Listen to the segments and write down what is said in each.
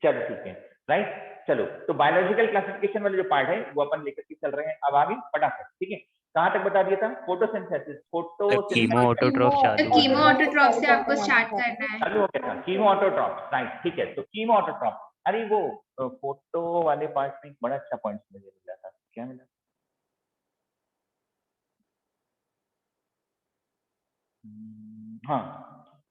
चलो ठीक है, राइट। चलो तो बायोलॉजिकल क्लासिफिकेशन वाले जो पार्ट है वो अपन लेकर के चल रहे हैं। अब आगे फटाफट, ठीक है, कहाँ तक बता दिया था? फोटोसिंथेसिस, कीमो ऑटोट्रॉफ चालू हो कीमो गया। ऑटोट्रॉफ से आपको स्टार्ट करना है। चालू हो गया था कीमो ऑटोट्रॉफ, राइट, ठीक है। तो कीमो ऑटोट्रॉफ, अरे वो फोटो वाले पार्ट में बड़ा अच्छा पॉइंट मुझे मिला था, क्या मिला? हाँ,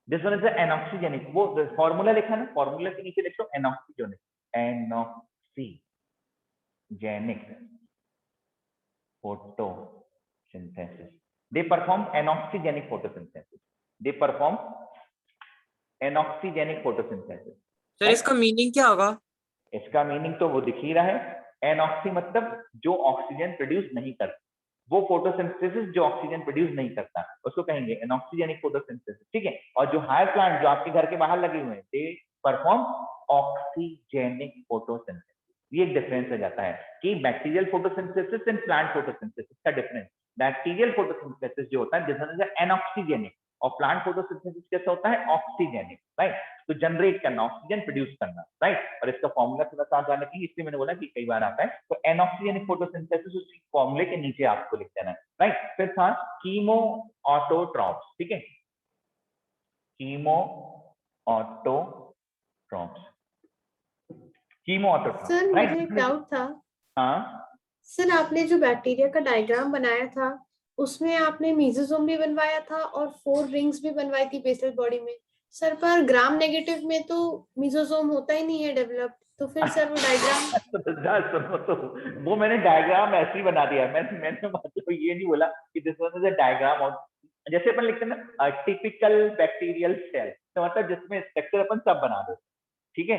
दिस वन इज एनॉक्सीजेनिक, वो फॉर्मूला लिखा ना, फॉर्मूला के नीचे लिख लो एनॉक्सीजेनिक, एनॉक्सीजेनिक photosynthesis. They perform anoxygenic photosynthesis. They perform anoxygenic photosynthesis. Sir इसका मीनिंग क्या होगा? इसका मीनिंग तो वो दिख ही रहा है, एनॉक्सी मतलब जो ऑक्सीजन प्रोड्यूस नहीं करता, वो फोटोसिंथेसिस जो ऑक्सीजन प्रोड्यूस नहीं करता उसको कहेंगे एनॉक्सीजेनिक फोटोसिंथेसिस, ठीक है। और जो हायर प्लांट जो आपके घर के बाहर लगे हुए हैं, दे परफॉर्म ऑक्सीजेनिक फोटोसिंथेसिस। ये एक डिफरेंस हो जाता है कि bacterial photosynthesis and plant photosynthesis का डिफरेंस। बैक्टीरियल फोटोसिंथेसिस जो होता है दिस इज एनॉक्सीजेनिक, और प्लांट फोटोसिंथेसिस कैसा होता है? Oxygenic, right. तो जनरेट करना, ऑक्सीजन प्रोड्यूस करना, राइट। और इसका फॉर्मूला थोड़ा सा जानने के लिए इसलिए मैंने बोला कि कई बार आता है, तो एनॉक्सीजेनिक फोटोसिंथेसिस उस फॉर्मूले के नीचे आपको लिख देना है, राइट। फिर था कीमो ऑटोट्रॉप्स, ठीक है, chemo autotrophs, chemo autotrophs. Sir मुझे एक डाउट था। हाँ सर आपने जो बैक्टीरिया का डायग्राम बनाया था उसमें आपने मीजोसोम भी बनवाया था और 4 रिंग्स भी बनवाई थी बेसल बॉडी में। सर पर ग्राम नेगेटिव में तो मीजोसोम होता ही नहीं है डेवलप, तो फिर सर वो डायग्राम सुनो तो वो मैंने डायग्राम ऐसे ही बना दिया, मैंने मतलब ये नहीं बोला कि this one is a diagram of, जैसे अपन लिखते हैं ना टिपिकल बैक्टीरियल सेल, तो मतलब जिसमें स्ट्रक्चर अपन सब बना दो, ठीक है।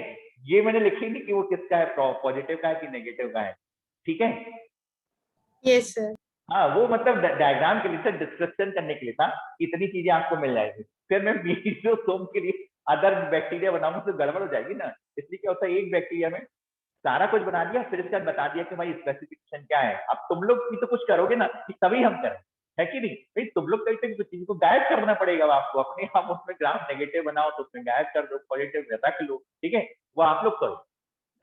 ये मैंने लिखी नहीं कि वो किसका है, पॉजिटिव का है कि नेगेटिव का है, ठीक है। Yes sir. हाँ, वो मतलब डायग्राम के लिए डिस्क्रिप्शन करने के लिए था, इतनी चीजें आपको मिल जाएगी। फिर मैं मीजोसोम के लिए अदर बैक्टीरिया बनाऊंगा तो गड़बड़ हो जाएगी ना, इसलिए क्या होता है एक बैक्टीरिया में सारा कुछ बना दिया, फिर इसके बाद बता दिया कि भाई स्पेसिफिकेशन क्या है। अब तुम लोग भी तो कुछ करोगे ना कि तभी हम करें, है कि नहीं भाई? तुम लोग कहीं तो चीज को गायब करना पड़ेगा आपको, अपने आप उसमें ग्राम नेगेटिव बनाओ तो उसमें गायब कर दो, पॉजिटिव रख लो, ठीक है, वो आप लोग करो,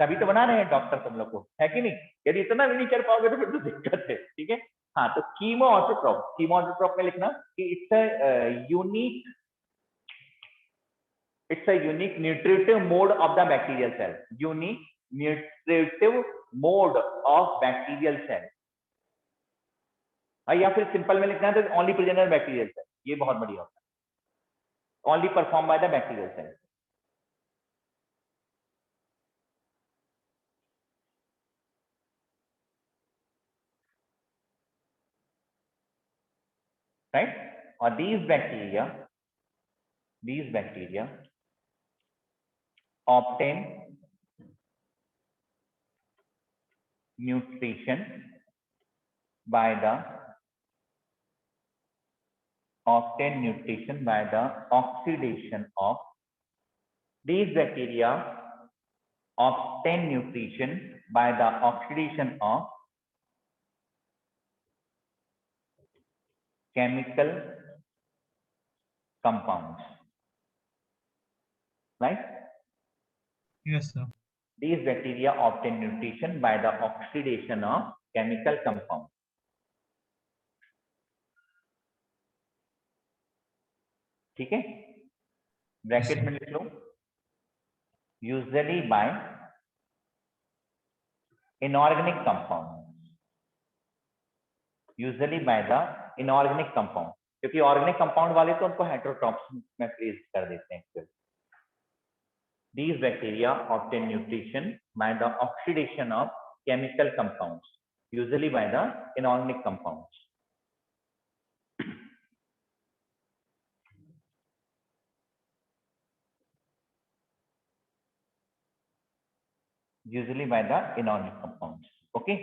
तभी तो बना रहे हैं डॉक्टर तुम लोग को, है कि नहीं? यदि इतना भी नहीं कर पाओगे तो फिर तो दिक्कत है, ठीक है। हाँ, तो कीमो ऑटोट्रॉप में लिखना कि it's a unique nutritive mode of the bacterial cell, unique nutritive mode of bacterial cell, या फिर सिंपल में लिखना है तो only present in bacterial cell, ये बहुत बढ़िया होता है, only perform by the bacterial cell, right? Or these bacteria obtain nutrition by the oxidation of these bacteria obtain nutrition by the oxidation of chemical compounds, right? Yes, sir. These bacteria obtain nutrition by the oxidation of chemical compounds. ठीक है, bracket में लिख लो, usually by inorganic compound, usually by the inorganic compound, क्योंकि organic compound वाले तो उनको heterotrophs में प्लेस कर देते हैं। These bacteria obtain nutrition by the oxidation of chemical compounds, usually by the inorganic compounds. Usually by the inorganic compounds. Okay.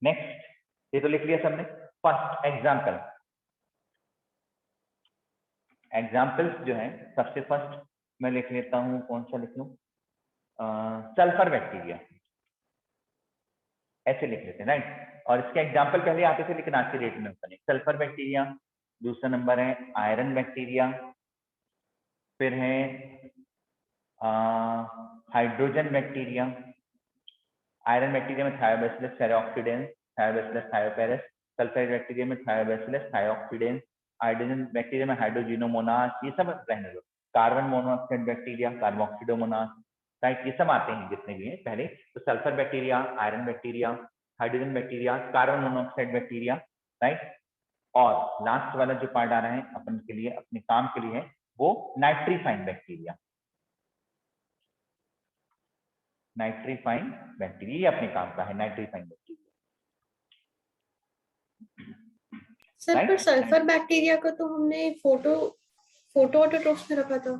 Next, ये तो लिख लिया सबने। फर्स्ट एग्जाम्पल, एग्जाम्पल्स जो है सबसे फर्स्ट मैं लिख लेता हूँ, कौन सा लिख लूँ? सल्फर बैक्टीरिया, ऐसे लिख लेते हैं, राइट। और इसके एग्जाम्पल पहले आते थे लेकिन आज के डेट में बने, सल्फर बैक्टीरिया, दूसरा नंबर है आयरन बैक्टीरिया, फिर है हाइड्रोजन बैक्टीरिया, आयरन बैक्टीरिया में थायोबैसिलस थेराऑक्सीडेंस, थायोबैसिलस थायोपेरस, सल्फर बैक्टीरिया में थायोबैसिलस थायोऑक्सीडेंस, हाइड्रोजन बैक्टीरिया में हाइड्रोजिनोमोनास, ये सब रहने दो। कार्बन मोनोऑक्साइड बैक्टीरिया, कार्बोक्सिडोमोनास, राइट, ये सब आते हैं जितने भी हैं पहले। तो sulphur bacteria, iron bacteria, hydrogen bacteria, carbon monoxide bacteria, right. और लास्ट वाला जो पार्ट आ रहा है अपन के लिए, अपने काम के लिए है, वो नाइट्रीफाइन बैक्टीरिया। नाइट्रीफाइन बैक्टीरिया अपने काम का है, नाइट्रीफाइन बैक्टीरिया। सर पर सल्फर बैक्टीरिया को तो हमने फोटो ऑटोट्रोफ्स में रखा था।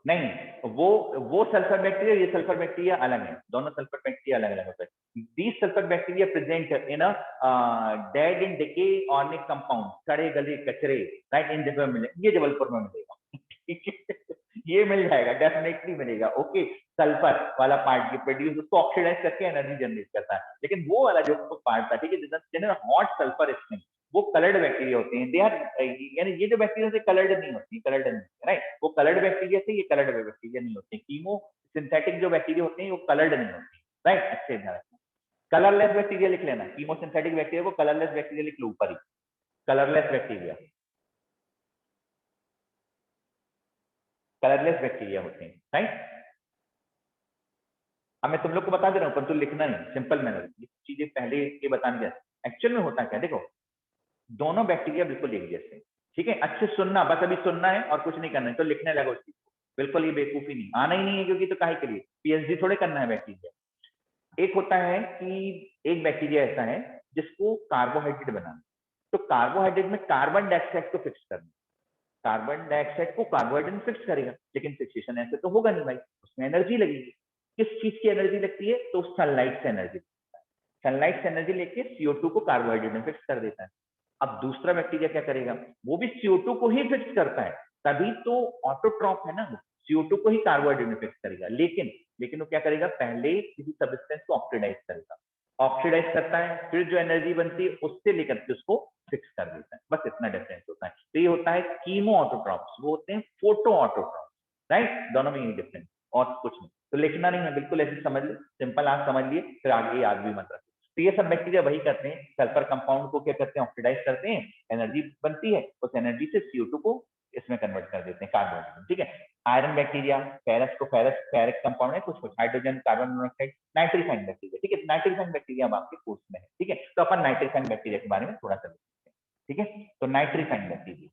नहीं, वो सल्फर बैक्टीरिया, ये सल्फर बैक्टीरिया अलग है, दोनों सल्फर बैक्टीरिया अलग अलग होते हैं। These sulphur bacteria present in a dead and decay organic compound, सड़े गले कचरे, राइट, इन जगह मिले, ये जबलपुर में मिलेगा। ठीक है, ये मिल जाएगा, डेफिनेटली मिलेगा। ओके, सल्फर वाला पार्ट ये प्रोड्यूस, उसको ऑक्सीडाइज करके एनर्जी जनरेट करता है। लेकिन वो वाला जो पार्ट था, ठीक है, हॉट सल्फर स्प्रिंग, वो कलर्ड बैक्टीरिया होते हैं। दे आर, यानी ये जो बैक्टीरिया से कलर्ड नहीं होती, कलर्ड नहीं, राइट, वो कलर्ड बैक्टीरिया से, ये कलर्ड बैक्टीरिया नहीं होते। कीमो सिंथेटिक जो बैक्टीरिया होते हैं वो कलर्ड नहीं होती, राइट। अच्छे ध्यान रखना, कलरलेस बैक्टीरिया लिख लेना, कीमो सिंथेटिक बैक्टीरिया को कलरलेस बैक्टीरिया लिख लो ऊपर ही, कलरलेस बैक्टीरिया, कलरलेस बैक्टीरिया होते हैं, राइट। अब मैं तुम लोग को बता दे रहा हूँ, पर तुम लिखना नहीं, सिंपल मैनर, ये चीजें पहले ये बताने का। एक्चुअल में होता क्या, देखो, दोनों बैक्टीरिया बिल्कुल एक जैसे हैं, ठीक है। अच्छे सुनना, बस अभी सुनना है और कुछ नहीं करना है, तो लिखने लगो उस चीज को, बिल्कुल ये बेवकूफी नहीं, आना ही नहीं है, क्योंकि तो काहे के लिए पीएचडी थोड़े करना है बैक्टीरिया। एक होता है कि एक बैक्टीरिया ऐसा है जिसको कार्बोहाइड्रेट बनाना, तो कार्बोहाइड्रेट में कार्बन डाइऑक्साइड को फिक्स करना, कार्बन डाइऑक्साइड को कार्बोहाइड्रेट में फिक्स करेगा, लेकिन फिक्सेशन ऐसे तो होगा नहीं भाई, उसमें एनर्जी लगेगी। किस चीज की एनर्जी लगती है, तो सनलाइट से एनर्जी, सनलाइट से एनर्जी लेके CO2 को कार्बोहाइड्रेट में फिक्स कर देता है। अब दूसरा बैक्टीरिया क्या करेगा, वो भी CO2 को ही फिक्स करता है, तभी तो ऑटोट्रॉफ है ना, CO2 को ही कार्बोहाइड्रेट में फिक्स करेगा। लेकिन वो क्या करेगा, पहले किसी सब्सटेंस को ऑक्सीडाइज करेगा, ऑक्सीडाइज करता है, फिर जो एनर्जी बनती है उससे लेकर के उसको फिक्स कर देता है, बस इतना डिफरेंस होता है। तो ये होता है कीमो ऑटोट्रॉप्स, वो होते हैं फोटो ऑटोट्रॉप्स, राइट, दोनों में ये डिफरेंस, और कुछ नहीं। तो लिखना नहीं है, बिल्कुल ऐसे समझ लो, सिंपल आप समझ लिए, फिर आगे याद भी मत रखो। तो ये सब बैक्टीरिया वही करते हैं, सल्फर कंपाउंड को क्या करते हैं, ऑक्सीडाइज करते हैं, एनर्जी बनती है, उस एनर्जी से CO2 को इसमें कन्वर्ट कर देते हैं, कार्बोहाइड्रेट, ठीक है। आयरन बैक्टीरिया, फेरस को फेरिक कंपाउंड है, कुछ हाइड्रोजन, कार्बन मोनोऑक्साइड, नाइट्रीफाइन बैक्टीरिया, ठीक है। नाइट्रीफाइन बैक्टीरिया अब आपके कोर्स में है, ठीक है। तो अपन नाइट्रीफाइन बैक्टीरिया के बारे में थोड़ा सा देखते हैं, ठीक है। तो नाइट्रीफाइन बैक्टीरिया,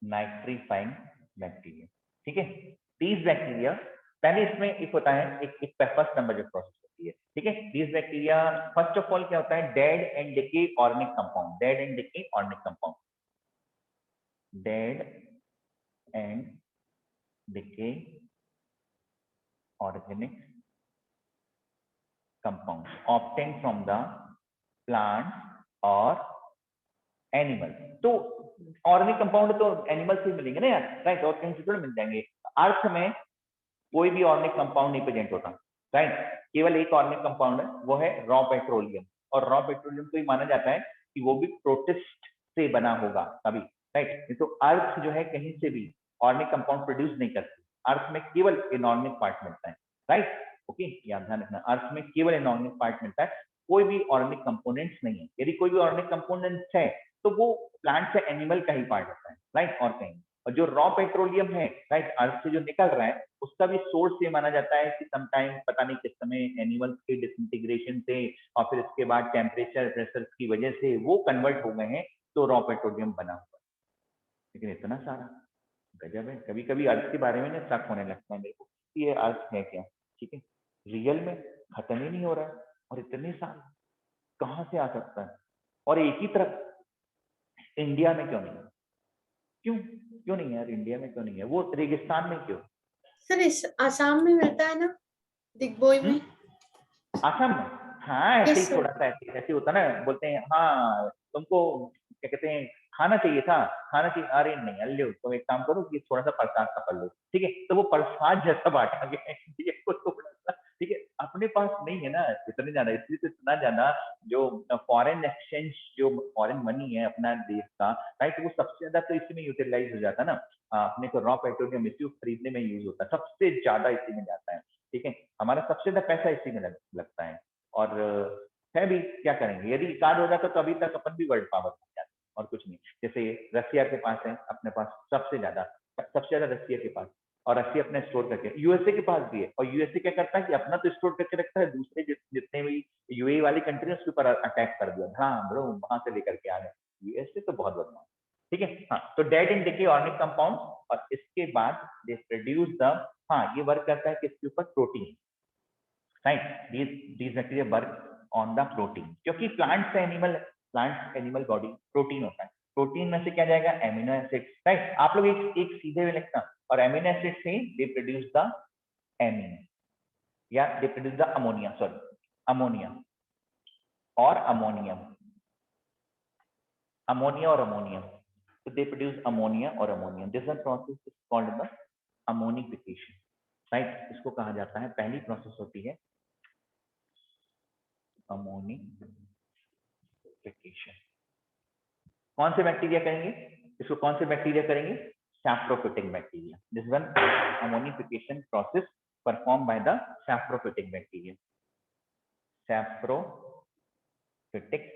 नाइट्रीफाइन बैक्टीरिया, ठीक है। दीज बैक्टीरिया, पहले इसमें एक होता है, एक फर्स्ट नंबर जो प्रोसेस होती है, ठीक है। These bacteria, first of all क्या होता है, dead and decay organic compound, dead and decay organic compound, dead and decay organic compound obtain from the plant और एनिमल। तो ऑर्गेनिक कंपाउंड तो एनिमल से मिलेंगे ना यार, राइट, और कहीं से थोड़े मिल जाएंगे। अर्थ में कोई भी ऑर्गेनिक कंपाउंड नहीं प्रेजेंट होता, राइट, केवल एक ऑर्गेनिक कंपाउंड है, वो है रॉ पेट्रोलियम, और रॉ पेट्रोलियम को ही माना जाता है कि वो भी प्रोटिस्ट से बना होगा कभी, राइट। तो अर्थ जो है कहीं से भी ऑर्गेनिक कंपाउंड प्रोड्यूस नहीं करती, अर्थ में केवल इनऑर्गेनिक पार्ट मिलता है, राइट, ओके, याद ध्यान रखना, अर्थ में केवल इनऑर्गेनिक पार्ट मिलता है, कोई भी ऑर्गेनिक कंपोनेंट्स नहीं है। यदि कोई भी ऑर्गेनिक कंपोनेंट्स है तो वो प्लांट से एनिमल का ही पार्ट होता है, राइट, और कहीं। और जो रॉ पेट्रोलियम है, राइट, अर्थ से जो निकल रहा है, उसका भी सोर्स ये माना जाता है कि समटाइम, पता नहीं किस समय, एनिमल्स के डिसइंटीग्रेशन से और फिर इसके बाद टेम्परेचर प्रेशर की वजह से वो कन्वर्ट हो गए हैं, तो रॉ पेट्रोलियम बना हुआ है। लेकिन इतना सारा गजब है, कभी कभी अर्थ के बारे में ना शक होने लगता है मेरे को, ये अर्थ है क्या, ठीक है, रियल में खत्म ही नहीं हो रहा है, और इतने साल कहाँ से आ सकता है, और एक ही तरफ इंडिया में क्यों नहीं है, क्यों नहीं है यार, इंडिया में क्यों नहीं है, वो रेगिस्तान में क्यों? सर इस आसाम में मिलता है ना, दिग्बोई में। आसाम में, हाँ, ऐसे ही Yes, sir. थोड़ा सा ऐसे होता ना, बोलते हैं हाँ तुमको क्या कहते हैं, खाना चाहिए था, खाना चाहिए, अरे नहीं अल्ले, तुम एक काम करो कि थोड़ा सा प्रसाद पकड़ लो, ठीक है, तो वो प्रसाद जैसा बांटा गया है इंडिया को थोड़ा सा, ठीक है। अपने पास नहीं है ना इतने ज्यादा, इसलिए तो इतना ज्यादा जो फॉरेन एक्सचेंज, जो फॉरेन मनी है अपना देश का, राइट, वो सबसे ज्यादा तो इसी में यूटिलाइज हो जाता है ना। अपने को रॉ पेट्रोलियम इसी को खरीदने में यूज होता है, सबसे ज्यादा इसी में जाता है, ठीक है, हमारा सबसे ज्यादा पैसा इसी में लगता है। और है भी, क्या करेंगे, यदि कार्ड हो जाता तो अभी तक अपन भी वर्ल्ड पावर बन जाते, और कुछ नहीं। जैसे रसिया के पास है, अपने पास सबसे ज्यादा रसिया के पास, और रसिया अपने स्टोर करके, यूएसए के पास भी है, और यूएसए क्या करता है कि अपना तो स्टोर करके रखता है, दूसरे जितने भी यूएई वाली कंट्री है उसके ऊपर अटैक कर दिया, हाँ ब्रो वहां से लेकर के आ गए, यूएसए तो बहुत बदमाश, ठीक है। हाँ, तो dead and decay organic compound, और इसके बाद दे प्रोड्यूस द, हाँ ये वर्क करता है किसके ऊपर, protein, right, these bacteria work on the protein, क्योंकि प्लांट एनिमल बॉडी प्रोटीन होता है, प्रोटीन में से क्या जाएगा, एमिनो एसिड, राइट, आप लोग एक सीधे में लिखना, और एमिनो एसिड से दे प्रोड्यूस द एमीन, या they produce the ammonia, sorry ammonia और अमोनियम, तो दे प्रोड्यूस अमोनिया और ammonium, this one process is called the ammonification, right, इसको कहा जाता है, पहली प्रोसेस होती है अमोनिफिकेशन। कौन से बैक्टीरिया करेंगे इसको, कौन से बैक्टीरिया करेंगे, saprophytic bacteria, this one ammonification process perform by the saprophytic bacteria, saprophytic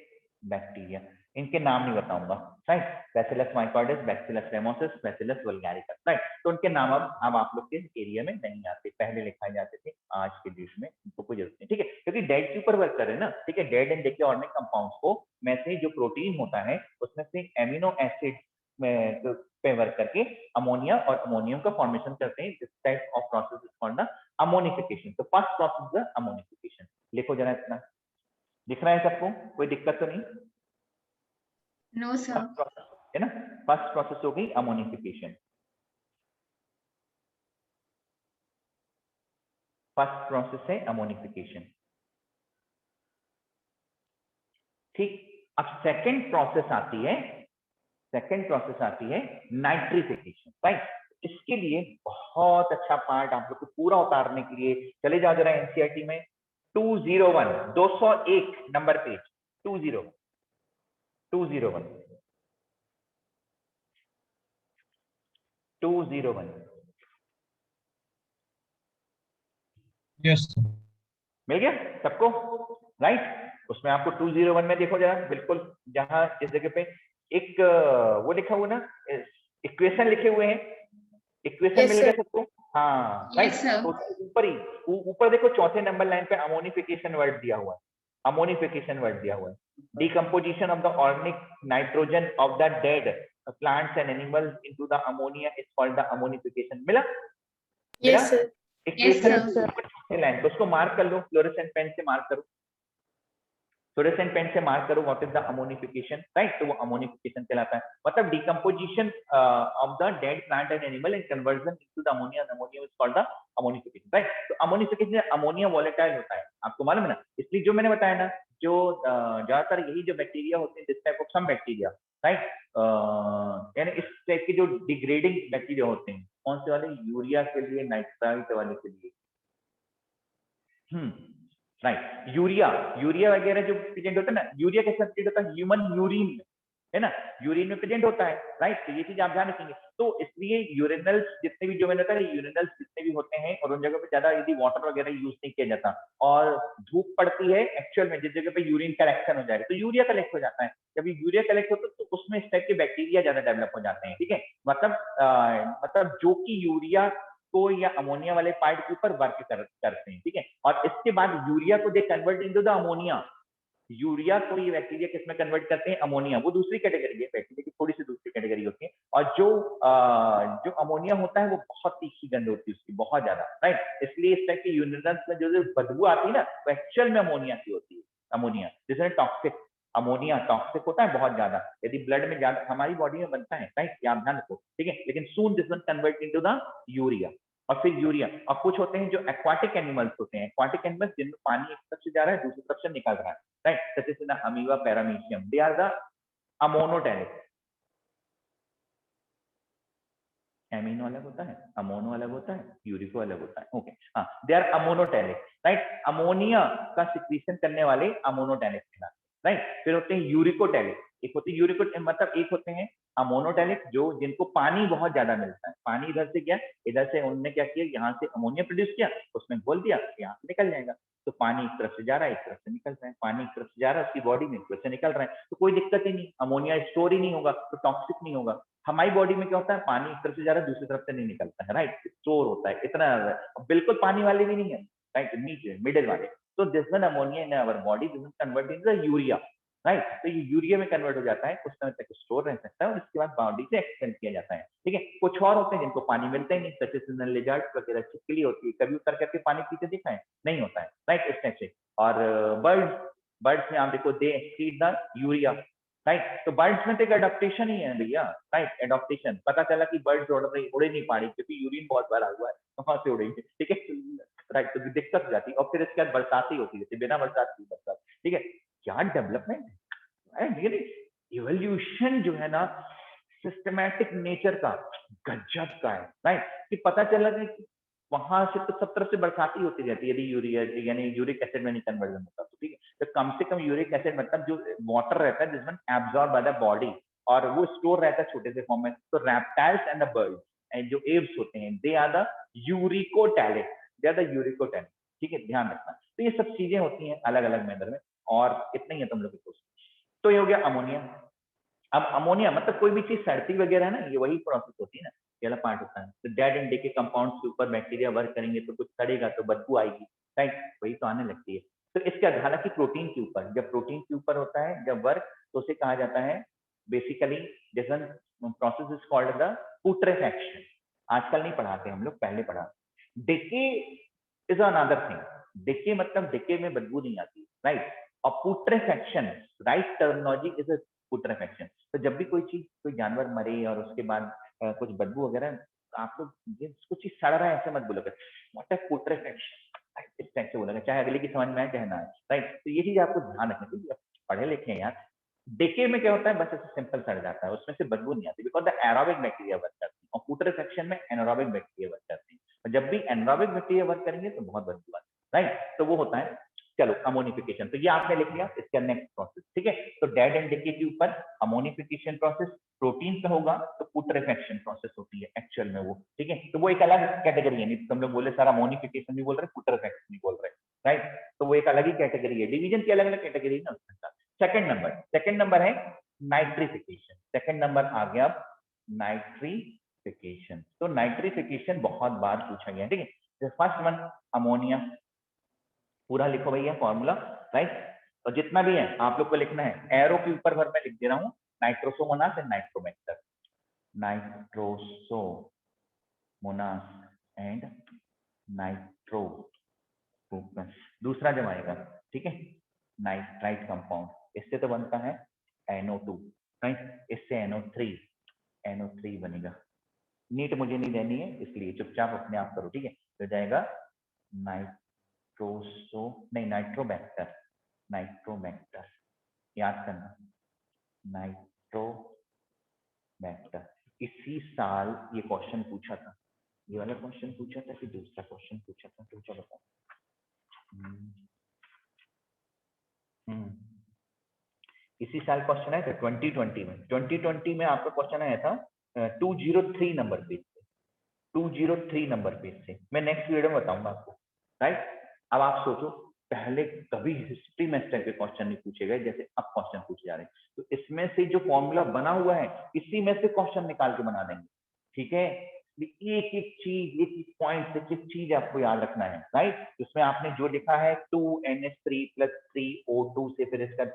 bacteria, इनके नाम नहीं बताऊंगा, right, bacillus mycoides, bacillus ramosus, bacillus vulgaris, right, तो उनके नाम अब आप लोग के एरिया में नहीं आते, पहले लिखाए जाते थे, आज के देश में इनको कोई जरूरत नहीं, ठीक है, क्योंकि डेड के ऊपर वर्क कर रहे हैं ना, ठीक है, dead and decay organic compounds को में से जो प्रोटीन होता है उसमें से एमिनो एसिड पे वर्क करके अमोनिया और अमोनियम का फॉर्मेशन करते हैं, this type of process is called the ammonification, तो फर्स्ट प्रोसेस द अमोनिफिकेशन, लिखो जरा इतना, दिख रहा है सबको, कोई दिक्कत तो नहीं, नो सर। है ना, फर्स्ट प्रोसेस हो गई अमोनिफिकेशन, फर्स्ट प्रोसेस है अमोनिफिकेशन, ठीक। अब सेकंड प्रोसेस आती है नाइट्रिफिकेशन, राइट, इसके लिए बहुत अच्छा पार्ट आप लोग को पूरा उतारने के लिए चले जाओ जरा एनसीईआरटी में 201 201 नंबर पेज 201 Yes, sir. मिल गया सबको, राइट, उसमें आपको 201 में देखो जरा, बिल्कुल जहां इस जगह पे एक वो लिखा हुआ ना, इक्वेशन लिखे हुए हैं, इक्वेशन Yes, मिल गया sir. सबको, हाँ राइट, Yes, sir. तो ऊपर ही ऊपर देखो चौथे नंबर लाइन पे अमोनिफिकेशन वर्ड दिया हुआ है, decomposition of the organic nitrogen of the dead plants and animals into the ammonia is called the ammonification, मिला? Yes, sir. Yes, sir. चौथे लाइन तो उसको मार्क कर लो, फ्लोरेसेंट पेन से मार्क करो, what is the ammonification, right, तो वो ammonification कहलाता है, मतलब decomposition of the dead plant and animal and conversion into the ammonia, ammonia is called the ammonification, right, तो अमोनिफिकेशन अमोनिया वोलेटाइल होता है, आपको मालूम है ना, इसलिए जो मैंने बताया ना, जो ज्यादातर यही जो बैक्टीरिया होते हैं, this type of some bacteria, right, यानी इस टाइप के जो डिग्रेडिंग बैक्टीरिया होते हैं, कौन से वाले, यूरिया के लिए, नाइट्राइट वाले के लिए, राइट, यूरिया वगैरह जो प्रेजेंट होता है ना, यूरिया कैसे प्रेजेंट होता है, ह्यूमन यूरिन में, है ना, यूरिन में प्रेजेंट होता है, राइट, तो ये चीज आप ध्यान रखेंगे, तो इसलिए यूरिनल्स जितने भी, जो मैंने बताया यूरिनल्स जितने भी होते हैं, और उन जगह पे ज्यादा यदि वाटर वगैरह यूज नहीं किया जाता और धूप पड़ती है एक्चुअल में, जिस जगह पे यूरिन कलेक्शन हो जाएगा तो यूरिया कलेक्ट हो जाता है, जब यूरिया कलेक्ट होता है तो उसमें इस टाइप के बैक्टीरिया ज्यादा डेवलप हो जाते हैं, ठीक है, मतलब जो कि यूरिया को या अमोनिया वाले पार्ट के ऊपर वर्क करते हैं, ठीक है, और इसके बाद यूरिया को they convert into the ammonia, urea को ये बैक्टीरिया किसमें कन्वर्ट करते हैं, अमोनिया, वो दूसरी कैटेगरी है, बैक्टीरिया की थोड़ी सी दूसरी कैटेगरी होती है, और जो अमोनिया होता है वो बहुत तीखी गंध होती है उसकी, बहुत ज्यादा, राइट, इसलिए इस टाइप के यूरिनल्स में जो बदबू आती है ना, वो एक्चुअल में अमोनिया की होती है, अमोनिया जिसमें टॉक्सिक, अमोनिया टॉक्सिक होता है बहुत ज्यादा, यदि ब्लड में ज्यादा हमारी बॉडी में बनता है, राइट, आप ध्यान रखो, ठीक है, लेकिन soon this one convert into the urea, और फिर यूरिया, और कुछ होते हैं जो एक्वाटिक एनिमल्स होते हैं, एक्वाटिक एनिमल्स जिनमें पानी एक तरफ से जा रहा है दूसरी तरफ से निकल रहा है, right, such as the amoeba, paramecium, they are the ammonotelic, amino अलग होता है, अमोनो अलग होता है, यूरिको अलग होता है। ओके, हाँ, दे आर अमोनोटैनिक, राइट। अमोनिया का सिक्रीशन करने वाले अमोनोटैनिक कहलाते हैं, राइट। फिर होते हैं यूरिकोटैनिक, एक होते हैं यूरिको, मतलब एक होते हैं अमोनोटैनिक जो जिनको पानी बहुत ज्यादा मिलता है, पानी इधर से गया, इधर से उन्होंने क्या किया, यहाँ से अमोनिया प्रोड्यूस किया, उसमें घोल दिया, यहाँ से निकल जाएगा। तो पानी एक तरफ से जा रहा है, एक तरफ से निकल रहा है, पानी एक तरफ से जा रहा है उसकी बॉडी में, एक तरफ से निकल रहा है, तो कोई दिक्कत ही नहीं, अमोनिया स्टोर ही नहीं होगा, तो टॉक्सिक नहीं होगा। हमारी बॉडी में क्या होता है, पानी एक तरफ से जा रहा है, दूसरी तरफ से नहीं निकलता है, राइट, स्टोर होता है इतना, बिल्कुल पानी वाले भी नहीं है, राइट, नीचे मिडिल वाले। तो this one ammonia in our body, this one convert into the urea, right. तो ये यूरिया में कन्वर्ट हो जाता है, कुछ समय तक स्टोर रह सकता है और इसके बाद बॉडी से एक्सपेल किया जाता है, ठीक है। कुछ और होते हैं जिनको पानी मिलता ही नहीं, सचे लेजर्ड वगैरह, छिपकली होती है, कभी उतर करके पानी पीते दिखा है, नहीं होता है, राइट, इस टाइप से। और बर्ड्स में आप देखो, दे एक्सीड द यूरिया, राइट। तो बर्ड्स में तो एक एडॉप्टेशन ही है भैया, राइट, एडॉप्टेशन। पता चला कि बर्ड्स उड़े नहीं पा रही क्योंकि यूरिन बहुत भरा हुआ है, कहाँ से उड़ेंगे, ठीक है, राइट। तो दिक्कत हो जाती है, और फिर इसके बाद बरसात ही होती है, बिना बरसात की बरसात, ठीक है। क्या डेवलपमेंट है, रियली इवोल्यूशन जो है ना, सिस्टमैटिक नेचर का गजब का है, राइट। कि पता चला कि वहां से तो सब तरफ से बरसात ही होती रहती है, यदि यूरिया यानी यूरिक एसिड में नहीं कन्वर्जन होता तो, ठीक है। तो कम से कम यूरिक एसिड मतलब जो वाटर रहता है जिसमें एब्जॉर्ब बाय द बॉडी, और वो स्टोर रहता है छोटे से फॉर्म में। तो reptiles and the birds and जो एव्स होते हैं, they are the uricotelic, they are the uricotelic, ठीक है, ध्यान रखना। तो ये सब चीजें होती हैं अलग अलग मैनर में, और इतना ही है तुम लोग के कोर्स। तो ये हो गया अमोनिया। अब अमोनिया मतलब कोई भी चीज सड़ती वगैरह है ना, ये वही प्रोसेस होती है ना, ये वाला पार्ट होता है। तो डेड एंड डे के कंपाउंड्स के ऊपर बैक्टीरिया वर्क करेंगे तो कुछ सड़ेगा तो बदबू आएगी, राइट, वही तो आने लगती है। तो इसका हालांकि प्रोटीन के ऊपर, जब प्रोटीन के ऊपर होता है जब वर्क, तो उसे कहा जाता है बेसिकली, जैसा प्रोसेस इज कॉल्ड द पुट्रेफैक्शन। आजकल नहीं पढ़ाते हम लोग, पहले पढ़ा। Decay is another thing, decay मतलब डिके में बदबू नहीं आती, राइट। और पुट्रेफैक्शन, राइट टर्मिनोलॉजी इज अ पुट्रेफैक्शन। तो जब भी कोई चीज, कोई जानवर मरे और उसके बाद कुछ बदबू वगैरह, आप लोग कुछ चीज सड़ रहा है ऐसे मत बोलोगे, व्हाट इज पुट्रेफैक्शन, इस टाइप से बोलोगे, चाहे अगले की समझ में आए चाहे ना आए, राइट। तो ये चीज आपको ध्यान रखनी चाहिए, पढ़े लिखे हैं यार। डेके में क्या होता है, बस ऐसे सिंपल सड़ जाता है, उसमें से बदबू नहीं आती, because the aerobic bacteria work करती है, और पुट्रेफैक्शन में एनारोबिक बैक्टीरिया वर्क करती है। और जब भी एनारोबिक बैक्टीरिया वर्क करेंगे तो बहुत बदबू आती है, राइट। तो वो होता है, चलो अमोनिफिकेशन, तो ये आपने लिख लिया, इसका नेक्स्ट प्रोसेस, ठीक है। तो डेड एंड डिके के ऊपर अमोनिफिकेशन प्रोसेस, प्रोटीन का होगा तो पुट्रेफैक्शन प्रोसेस होती है एक्चुअल में वो, ठीक है। तो वो एक अलग कैटेगरी है, नहीं तो तुम लोग बोले सारा अमोनिफिकेशन भी बोल रहे, पुट्रेफैक्शन भी बोल रहे, राइट। तो वो एक अलग ही कैटेगरी है, डिवीजन की अलग अलग कैटेगरी ना उसमें। सेकंड नंबर है नाइट्रिफिकेशन। सेकंड नंबर आ गया अब नाइट्रिफिकेशन। तो नाइट्रिफिकेशन बहुत बार पूछा गया, ठीक है। फर्स्ट वन अमोनिया, पूरा लिखो भैया फॉर्मूला, राइट। और जितना भी है आप लोग को लिखना है, एरो के ऊपर भर मैं लिख दे रहा हूँ, Nitrosomonas and Nitrobacter, Nitrosomonas and Nitrobacter. दूसरा जब आएगा, ठीक है, नाइट्राइट कंपाउंड, इससे तो बनता है NO2, राइट, इससे NO3 बनेगा। नीट मुझे नहीं देनी है इसलिए चुपचाप अपने आप करो, ठीक है। तो जाएगा नाइट्रोबैक्टर, याद करना, नाइट्रोबैक्टर। इसी साल ये क्वेश्चन पूछा था, ये वाला क्वेश्चन पूछा था, फिर दूसरा क्वेश्चन पूछा था, तो चलो बताओ। इसी साल क्वेश्चन आया था 2020 में। 2020 में आपका क्वेश्चन आया था 203 नंबर पेज से, 203 नंबर पेज से। मैं नेक्स्ट वीडियो में बताऊंगा आपको, राइट। अब आप सोचो, पहले कभी हिस्ट्री में इस टाइप के क्वेश्चन नहीं पूछे गए जैसे अब क्वेश्चन पूछे जा रहे हैं। तो इसमें से जो फॉर्मूला बना हुआ है, इसी में से क्वेश्चन निकाल के बना देंगे, ठीक है। एक एक चीज, एक एक पॉइंट, एक एक चीज आपको याद रखना है, राइट। इसमें आपने जो लिखा है 2NH3 + 3O2 से फिर इसका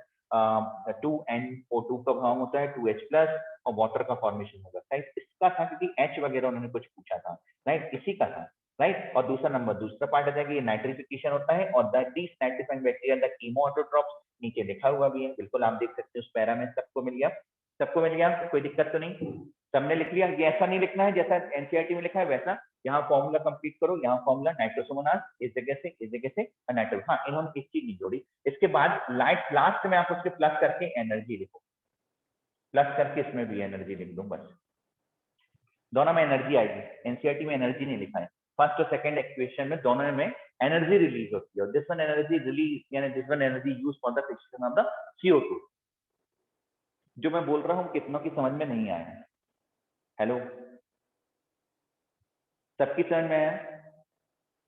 2NO2 का फॉर्म होता है 2H+ और वाटर का फॉर्मेशन होगा, राइट। इसका था क्योंकि H वगैरह उन्होंने कुछ पूछा था, राइट, इसी का था, राइट। और दूसरा पार्ट आ जाएगा, ये नाइट्रिफिकेशन होता है, और द डिसनाइट्रिफाइंग बैक्टीरिया द कीमोऑटोट्रॉप्स, नीचे लिखा हुआ भी है, बिल्कुल आप देख सकते हो उस पैरा में, सबको मिल गया, कोई दिक्कत तो नहीं, सबने लिख लिया। ये ऐसा नहीं लिखना है जैसा एनसीईआरटी में लिखा है वैसा, यहाँ फॉर्मूला कंप्लीट करो, यहाँ फॉर्मूला नाइट्रोसोमोनास, इस जगह से नाइट्रो, हाँ इन्होंने एक चीज नहीं जोड़ी। इसके बाद लास्ट में आप उसके प्लस करके एनर्जी लिखो, प्लस करके इसमें भी एनर्जी लिख दो बस, दोनों में एनर्जी आएगी, एनसीईआरटी में एनर्जी नहीं लिखा है। फर्स्ट और सेकंड इक्वेशन में दोनों में एनर्जी रिलीज होती है, और दिस वन एनर्जी रिलीज यानी this one energy use for the fixation of the CO2। जो मैं बोल रहा हूँ कितनों की समझ में नहीं आया? हेलो, सबकी समझ में आया?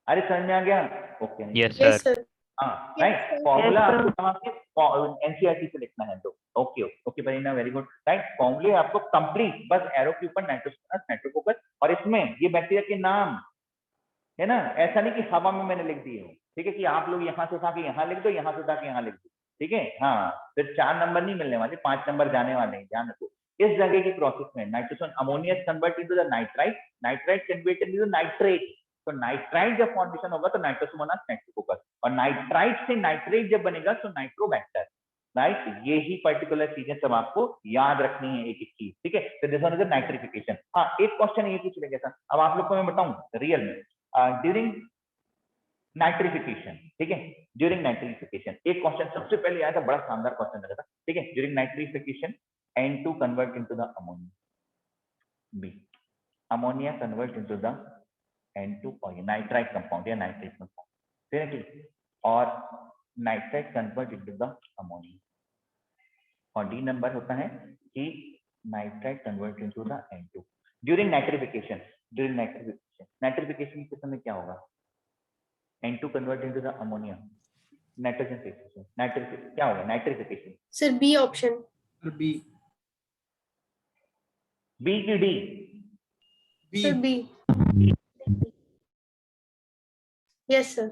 अरे समझ में आ गया? Okay. Yes yes sir. Sir. हाँ राइट, फॉर्मूला आपको कहाँ से एनसीईआरटी से लिखना है तो okay okay Parina, very good right. फॉर्मूले आपको कंप्लीट, बस एरो के ऊपर नाइट्रोफोकस, और इसमें ये बैक्टीरिया के नाम है ना, ऐसा नहीं कि हवा में मैंने लिख दिए हो, ठीक है, कि आप लोग यहाँ से उठा के यहाँ लिख दो, यहाँ से उठा के यहाँ लिख दो, ठीक है। हाँ, फिर 4 नंबर नहीं मिलने वाले, 5 नंबर जाने वाले हैं, ध्यान रखो। इस जगह की प्रोसेस में nitrogen ammonia convert into the nitrite, nitrite convert into nitrate. तो नाइट्राइट जब फॉर्मेशन होगा तो नाइट्रोसोमोनास नाइट्रोफोकस, और नाइट्राइट से नाइट्रेट जब बनेगा तो नाइट्रोबैक्टर, राइट। ये ही पर्टिकुलर चीजें सब आपको याद रखनी है, एक एक चीज, ठीक है। तो दिस वन इज नाइट्रिफिकेशन। हाँ, एक क्वेश्चन ये पूछ लेगा था, अब आप लोग को मैं बताऊं रियल में ड्यूरिंग नाइट्रिफिकेशन, ठीक है, ड्यूरिंग नाइट्रिफिकेशन एक क्वेश्चन सबसे पहले आया था, बड़ा शानदार क्वेश्चन लगा था, ठीक है। During nitrification N2 convert into the ammonia, B ammonia convert into the N2 और नाइट्राइट कंपाउंड या नाइट्रेट कंपाउंड, ठीक है, और nitrite convert into the ammonia, और D नंबर होता है कि nitrite convert into the N2 during nitrification. During nitrification के समय क्या होगा? N2 convert into the ammonia, nitrogen fixation, nitrification क्या होगा? Nitrification. Sir B option. B की D? Sir B. Yes sir.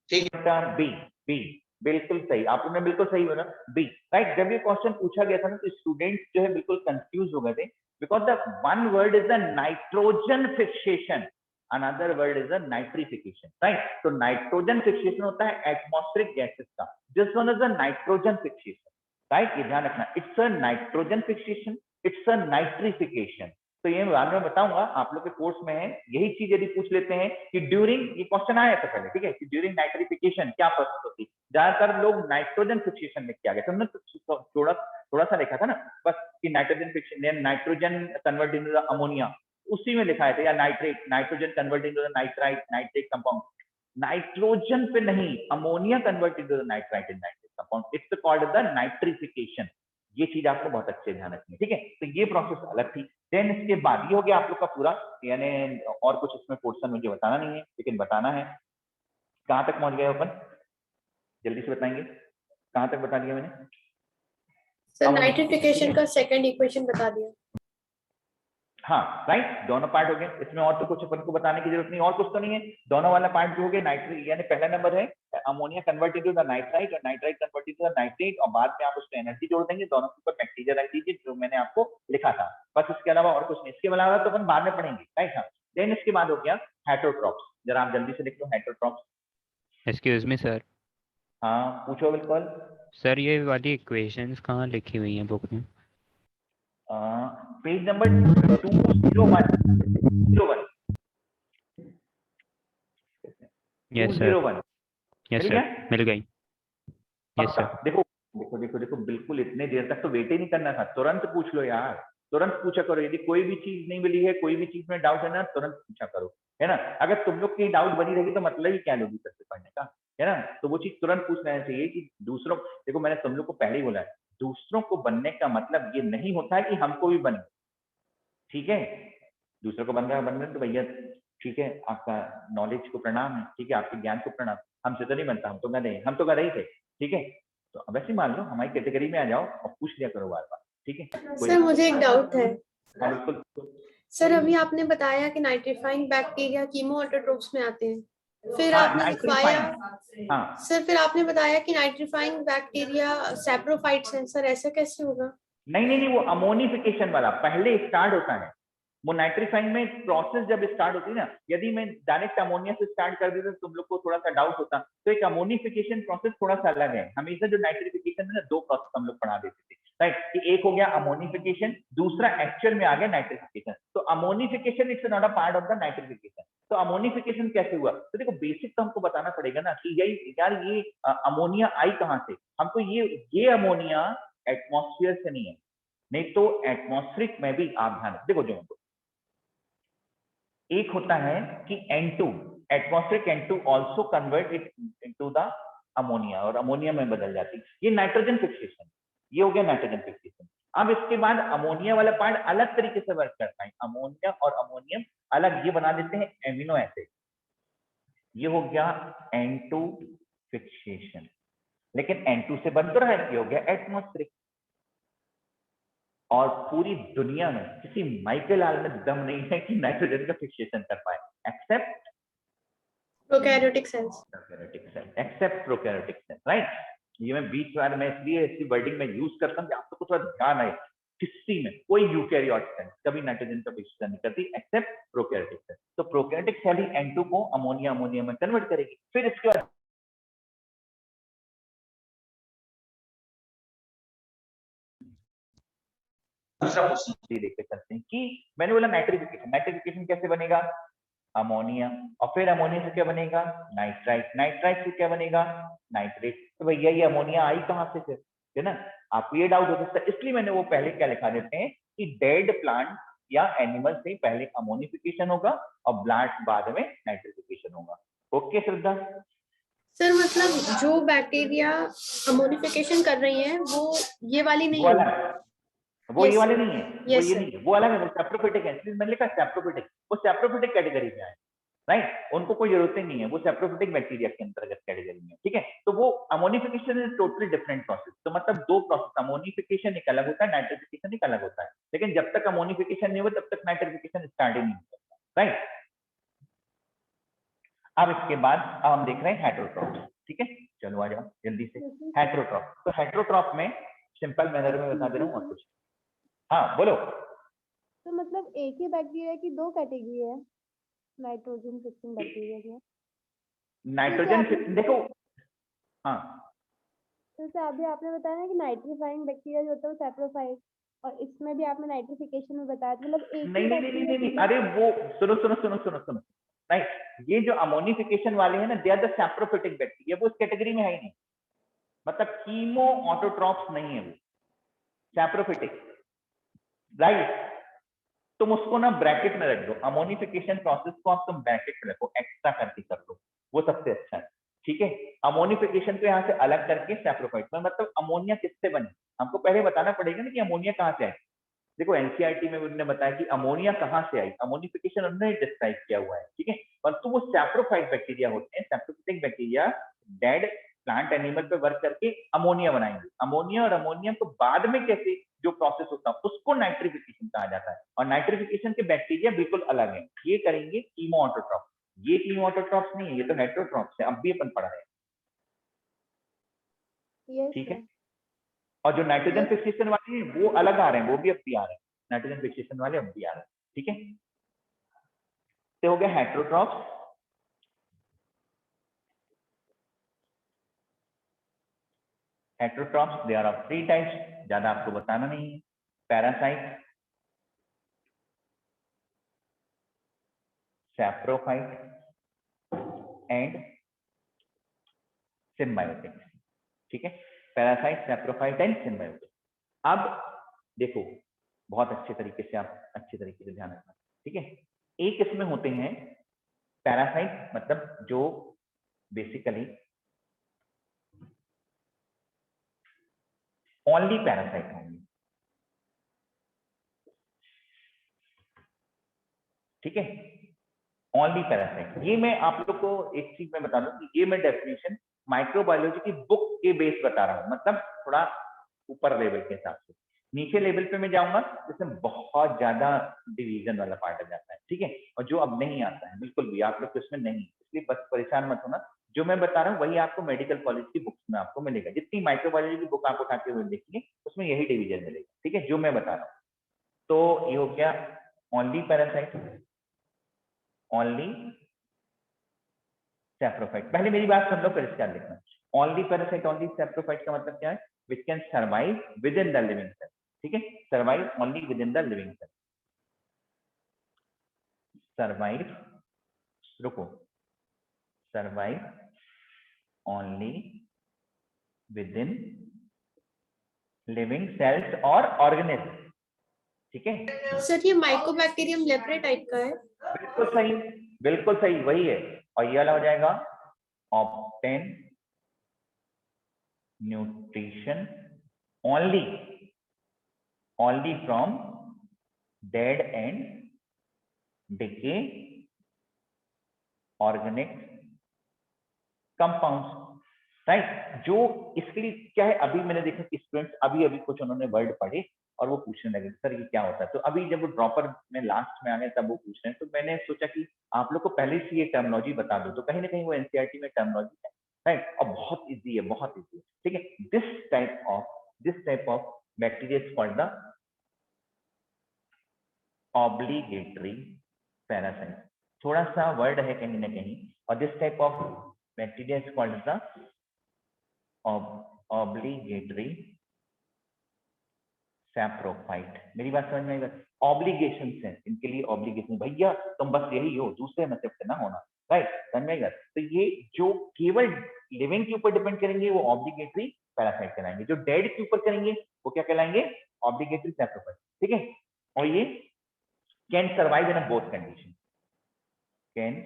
ठीक है, बी बी बिल्कुल सही, आपने बिल्कुल सही बोला, बी राइट। जब ये क्वेश्चन पूछा गया था ना तो स्टूडेंट्स जो है बिल्कुल कंफ्यूज हो गए थे, because the one word is the nitrogen fixation, another word is the nitrification, right. तो नाइट्रोजन फिक्सेशन होता है एटमॉस्फेरिक गैसेस का, this one is the nitrogen fixation, right. ये ध्यान रखना, it's a nitrogen fixation, it's a nitrification. तो ये बाद में बताऊंगा, आप लोग के कोर्स में है, यही चीज यदि पूछ लेते हैं कि ड्यूरिंग, ये क्वेश्चन आया था पहले, ठीक है, कि ड्यूरिंग नाइट्रिफिकेशन क्या प्रोसेस होती है, ज्यादातर लोग नाइट्रोजन फिक्सेशन में किया गया था, हमने तो थोड़ा सा लिखा था ना बस कि nitrogen fixation, nitrogen convert into the ammonia, उसी में लिखा है, या nitrate, nitrogen convert into the nitrite, nitrate compound, nitrogen पे नहीं, ammonia convert into the nitrite and nitrate compound, it's called the nitrification. ये चीज आपको बहुत अच्छे ध्यान रखनी है, ठीक है। तो ये प्रोसेस अलग थी। देन इसके बाद ये हो गया आप लोग का पूरा, यानी और कुछ इसमें पोर्शन मुझे बताना नहीं है, लेकिन बताना है। कहाँ तक पहुंच गए अपन? जल्दी से बताएंगे, कहाँ तक बता दिया मैंने? सर नाइट्रिफिकेशन का सेकंड इक्वेशन बता दिया। हाँ राइट, दोनों पार्ट हो गए, इसमें और तो कुछ अपन को बताने की जरूरत नहीं, और कुछ तो नहीं है। दोनों वाला पार्ट जो हो गया नाइट्रेट, यानी पहला नंबर है ammonia converted to the nitrite और nitrite converted to the nitrate, और बाद में आप उसको एनर्जी जोड़ देंगे, दोनों के ऊपर बैक्टीरिया रख दीजिए जो मैंने आपको लिखा था, बस इसके अलावा और कुछ नहीं। इसके अलावा तो अपन बाद में पढ़ेंगे, राइट। हाँ, देन इसके बाद हो गया हेटेरोट्रॉप्स, जरा आप जल्दी से लिख लो हेटेरोट्रॉप्स। Excuse me sir. हाँ पूछो बिल्कुल सर ये वाली इक्वेशंस कहाँ लिखी हुई हैं बुक में? Page number 201। Yes sir, yes मिल सर, गया? मिल गई। यस पक्का? सर। देखो देखो देखो देखो, बिल्कुल इतने देर तक तो वेट ही नहीं करना था, तुरंत पूछ लो यार, तुरंत पूछा करो। यदि कोई भी चीज नहीं मिली है, कोई भी चीज में डाउट है ना, तुरंत पूछा करो, है ना। अगर तुम लोग की डाउट बनी रहेगी तो मतलब ही क्या लोगी सबसे पढ़ने का, है ना। तो वो चीज तुरंत पूछ लेना चाहिए कि दूसरों, देखो मैंने तुम लोग को पहले ही बोला है, दूसरों को बनने का मतलब ये नहीं होता है कि हमको भी बने, ठीक है। दूसरों को बन रहे तो भैया ठीक है, आपका नॉलेज को प्रणाम है, ठीक है, आपके ज्ञान को प्रणाम, हमसे तो नहीं बनता, हम तो गधे ही थे, ठीक है। तो अब ऐसे मान लो हमारी कैटेगरी में आ जाओ और पूछ लिया करो बार बार, ठीक है। सर मुझे एक डाउट है। हाँ बिल्कुल। सर अभी आपने बताया कि नाइट्रीफाइंग बैक्टीरिया कीमो ऑटोट्रोफ्स में आते हैं, फिर हाँ, आपने लिखवाया, हाँ सर फिर आपने बताया कि नाइट्रीफाइंग बैक्टीरिया सैप्रोफाइट्स हैं, सर ऐसा कैसे होगा? नहीं, वो अमोनिफिकेशन वाला पहले स्टार्ट होता है। वो नाइट्रीफाइंग में प्रोसेस जब स्टार्ट होती है ना, यदि मैं डायरेक्ट अमोनिया से स्टार्ट कर देता तो तुम लोग को थोड़ा सा डाउट होता। तो एक अमोनिफिकेशन प्रोसेस थोड़ा सा अलग है। हमेशा जो नाइट्रिफिकेशन में ना दो प्रोसेस हम लोग पढ़ा देते थे, राइट, कि एक हो गया अमोनिफिकेशन, दूसरा एक्चुअल में आ गया नाइट्रिफिकेशन। तो ammonification it's not a part of the nitrification. तो अमोनिफिकेशन कैसे हुआ? तो देखो बेसिक तो हमको बताना पड़ेगा ना कि यही यार ये अमोनिया आई कहाँ से। हमको ये अमोनिया एटमॉस्फेयर से नहीं है, नहीं तो एटमॉस्फेरिक में भी आप ध्यान देखो, जो एक होता है कि N2 atmospheric N2 also convert it into the ammonia और अमोनिया में बदल जाती है, ये नाइट्रोजन फिक्सेशन, ये हो गया नाइट्रोजन फिक्सेशन। अब इसके बाद अमोनिया वाला पार्ट अलग तरीके से वर्क करता है, अमोनिया और अमोनियम अलग, ये बना देते हैं एमिनो एसिड, ये हो गया N2 फिक्सेशन। लेकिन N2 से बन तो रहा है, ये हो गया एटमॉस्फेरिक। और पूरी दुनिया में किसी माइकल आल में दम नहीं है कि नाइट्रोजन का फिक्सेशन कर पाए, except prokaryotic cells, except prokaryotic cell, right. ये मैं बीच बार में इसलिए ऐसी वर्डिंग में यूज करता हूँ कि आपको थोड़ा ध्यान आए, किसी में कोई यूकैरियोट सेल कभी नाइट्रोजन का फिक्सेशन नहीं करती एक्सेप्ट प्रोकैरियोटिक सेल। तो प्रोकैरियोटिक सेल ही N2 को अमोनिया में कन्वर्ट करेगी। फिर इसके बाद दूसरा क्वेश्चन देखते चलते हैं कि मैंने बोला नाइट्रिफिकेशन, नाइट्रिफिकेशन कैसे बनेगा, अमोनिया, और फिर अमोनिया से क्या बनेगा, नाइट्राइट, नाइट्राइट से क्या बनेगा, नाइट्रेट। तो भैया ये अमोनिया आई कहां से फिर, है ना, आपको ये डाउट हो सकता है, इसलिए मैंने वो पहले क्या लिखा देते हैं कि डेड प्लांट या एनिमल से पहले अमोनिफिकेशन होगा और ब्लांट बाद में नाइट्रिफिकेशन होगा। ओके श्रद्धा? सर मतलब जो बैक्टीरिया अमोनिफिकेशन कर रही है वो ये वाली नहीं है, वो Yes, ये वाले sir. नहीं है, वो Yes, ये sir. नहीं है, वो अलग है, वो सैप्रोफिटिक है, इसलिए मैंने लिखा सैप्रोफिटिक, वो सैप्रोफिटिक कैटेगरी में है, राइट, उनको कोई जरूरत ही नहीं है, वो सैप्रोफिटिक बैक्टीरिया के अंतर्गत कैटेगरी में, ठीक है। तो वो ammonification is totally different process, तो मतलब दो प्रोसेस, अमोनिफिकेशन एक अलग होता है, नाइट्रिफिकेशन एक अलग होता है, लेकिन जब तक अमोनिफिकेशन नहीं हो तब तक नाइट्रिफिकेशन स्टार्ट ही नहीं होता, राइट। अब इसके बाद अब हम देख रहे हैं हेटेरोट्रॉप, ठीक है, चलो आ जाओ जल्दी से। हेटेरोट्रॉप, तो हेटेरोट्रॉप में सिंपल मैनर में बता दे रहा हूँ और कुछ, हाँ बोलो। तो मतलब एक ही बैक्टीरिया की दो कैटेगरी है, नाइट्रोजन फिक्सिंग बैक्टीरिया की। नाइट्रोजन देखो, हाँ जैसे अभी आपने बताया ना कि नाइट्रीफाइंग बैक्टीरिया जो होता है वो सैप्रोफाइट, और इसमें भी आपने नाइट्रिफिकेशन में बताया था, मतलब एक नहीं ही नहीं नहीं नहीं नहीं, बैक्टीरिया। अरे वो सुनो सुनो सुनो सुनो सुनो, राइट, ये जो अमोनिफिकेशन वाले हैं ना, they are the saprophytic bacteria, वो इस कैटेगरी में है ही नहीं, मतलब कीमो ऑटोट्रॉप्स नहीं है वो, सैप्रोफिटिक, राइट। तुम उसको ना ब्रैकेट में रख दो, अमोनिफिकेशन प्रोसेस को आप तुम ब्रैकेट में रखो, एक्स्ट्रा करके कर दो, वो सबसे अच्छा है, ठीक है। अमोनिफिकेशन को यहाँ से अलग करके सैप्रोफाइट में, मतलब अमोनिया किससे बनी, हमको पहले बताना पड़ेगा ना कि अमोनिया कहाँ से आई। देखो एनसीईआरटी में उन्होंने बताया कि अमोनिया कहाँ से आई, अमोनिफिकेशन उन्होंने डिस्क्राइब किया हुआ है, ठीक है, परंतु वो सैप्रोफाइट बैक्टीरिया होते हैं, saprophytic bacteria dead plant animal पे वर्क करके अमोनिया बनाएंगे, अमोनिया और अमोनिया को बाद में कैसे जो प्रोसेस होता है उसको नाइट्रिफिकेशन कहा जाता है, और नाइट्रिफिकेशन के बैक्टीरिया बिल्कुल अलग है, ये करेंगे कीमो ऑटोट्रॉप, ये कीमो ऑटोट्रॉप्स नहीं है, ये तो हेटेरोट्रॉप्स है, अब भी अपन पढ़ रहे हैं, ठीक है। और जो नाइट्रोजन फिक्सेशन वाले हैं वो अलग आ रहे हैं, वो भी अब भी आ रहे हैं, नाइट्रोजन फिक्सेशन वाले अब भी आ रहे हैं, ठीक है। तो हो गया heterotrophs. Heterotrophs they are of 3 types, ज्यादा आपको बताना नहीं है, पैरासाइट, सैप्रोफाइट एंड सिम्बायोटिक, ठीक है, पैरासाइट, सैप्रोफाइट एंड सिम्बायोटिक। अब देखो बहुत अच्छे तरीके से, आप अच्छे तरीके से ध्यान रखना, ठीक है। एक इसमें होते हैं पैरासाइट, मतलब जो बेसिकली ओनली पैरासाइट होंगे, ठीक है, ओनली पैरासाइट। ये मैं आप लोग को एक चीज में बता दूं कि ये मैं डेफिनेशन माइक्रोबायोलॉजी की बुक के बेस बता रहा हूं, मतलब थोड़ा ऊपर लेवल के हिसाब से, नीचे लेवल पे मैं जाऊंगा जिसमें बहुत ज्यादा डिवीजन वाला पार्ट आ जाता है, ठीक है, और जो अब नहीं आता है बिल्कुल भी, आप लोग तो इसमें नहीं, इसलिए बस परेशान मत होना, जो मैं बता रहा हूँ वही आपको मेडिकल कॉलेज की बुक्स में आपको मिलेगा, जितनी माइक्रोबायोलॉजी की बुक आप उठा के हुए देखिए उसमें यही डिवीजन मिलेगा, ठीक है, जो मैं बता रहा हूँ। तो ये हो गया ओनली पैरासाइट, ओनली सैप्रोफाइट। पहले मेरी बात समझो फिर इसका लिखना, ओनली पैरासाइट ओनली सैप्रोफाइट का मतलब क्या है, which can survive within the living cell, ठीक है, survive only within the living cell, survive, रुको, survive only within living cells और ऑर्गेनिज्म, ठीक है, सर ये माइकोबैक्टीरियम लेप्रे टाइप का है। बिल्कुल सही वही है। और ये वाला हो जाएगा obtain nutrition only from dead and decay organic compounds, right. जो इसके लिए क्या है, अभी मैंने देखा कि स्टूडेंट्स अभी कुछ उन्होंने वर्ड पढ़े और वो पूछने लगे सर ये क्या होता है। तो अभी जब वो ड्रॉपर में लास्ट में आ गए तब वो पूछ रहे हैं, तो मैंने सोचा कि आप लोग को पहले से ये टर्मिनोलॉजी बता दो, तो कहीं ना कहीं वो एनसीईआरटी में टर्मिनोलॉजी है, राइट। और बहुत इजी है, बहुत इजी है, ठीक है। This type of bacteria is called the obligatory parasite. थोड़ा सा वर्ड है कहीं ना कहीं। और this type of bacteria is called the obligatory saprophyte. मेरी बात समझ में आई? ऑब्लिगेशन है इनके लिए, ऑब्लिगेशन भैया तुम बस यही हो, दूसरे मतलब से ना होना, राइट, समझ में आएगा। तो ये जो केवल लिविंग के ऊपर डिपेंड करेंगे वो ऑब्लिगेटरी पैरासाइट कहलाएंगे, जो डेड के ऊपर करेंगे वो क्या कहलाएंगे? ऑब्लिगेटरी सैप्रोफाइट, ठीक है। और ये can survive in both condition, can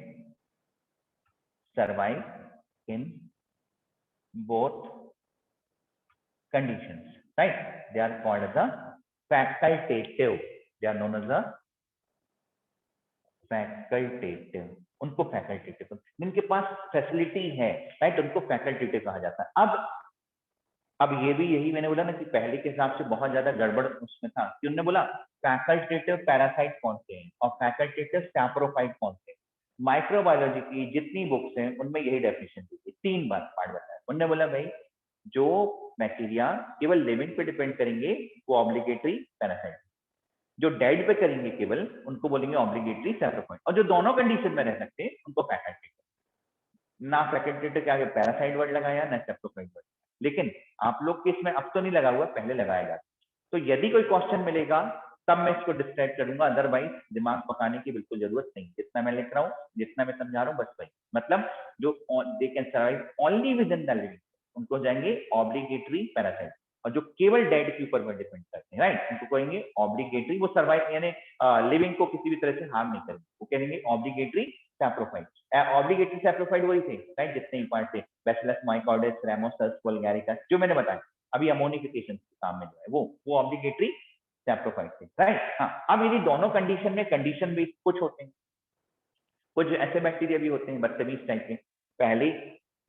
survive in both conditions, right? They are called as the facultative. They are known as the facultative. उनको फैकल्टेटिव, जिनके पास फैसिलिटी है, राइट, उनको फैकल्टेटिव कहा जाता है। अब ये भी यही मैंने बोला ना कि पहले के हिसाब से बहुत ज्यादा गड़बड़ उसमें था कि उन्होंने बोला फैकल्टेटिव पैरासाइट कौन से हैं और फैकल्टेटिव सैप्रोफाइट कौन से हैं। माइक्रोबायोलॉजी की जितनी बुक्स हैं उनमें यही डेफिनेशन दी थी, 3 बार पार्ट बताया। उन्होंने बोला भाई जो बैक्टीरिया केवल लिविंग पे डिपेंड करेंगे वो ऑब्लिगेटरी पैरासाइट, जो डेड पे करेंगे केवल उनको बोलेंगे ऑब्लिगेटरी सैप्रोफाइट, और जो दोनों कंडीशन में रह सकते हैं उनको फैकल्टेटिव। ना फैकल्टेटिव के आगे पैरासाइट वर्ड लगाया ना सैप्रोफाइट वर्ड, लेकिन आप लोग के इसमें अब तो नहीं लगा हुआ, पहले लगाएगा। तो यदि कोई क्वेश्चन मिलेगा तब मैं इसको डिस्क्राइब करूंगा, अदरवाइज दिमाग पकाने की बिल्कुल जरूरत नहीं। जितना मैं लिख रहा हूँ, जितना मैं समझा रहा हूँ, बस वही मतलब जो they can survive only within the living, उनको जाएंगे ऑब्लिगेटरी पैरासाइट। और जो केवल डेड के ऊपर में डिपेंड करते हैं, राइट, उनको कहेंगे ऑब्लिगेटरी, वो सर्वाइव यानी लिविंग को किसी भी तरह से हार्म नहीं करेंगे, वो कहेंगे ऑब्लिगेटरी सैप्रोफाइट। ऑब्लिगेटरी सैप्रोफाइट वही थे, राइट, जितने पार्ट थे, बैसिलस माइकोइडिस, रेमोसस, वल्गैरिकस, जो मैंने बताया अभी अमोनिफिकेशन के काम में जो है वो ऑब्लिगेटरी सैप्रोफाइट थे, राइट। हाँ, अब यदि दोनों कंडीशन में कंडीशन भी कुछ होते हैं, कुछ ऐसे बैक्टीरिया भी होते हैं बदतमीज टाइप के, पहले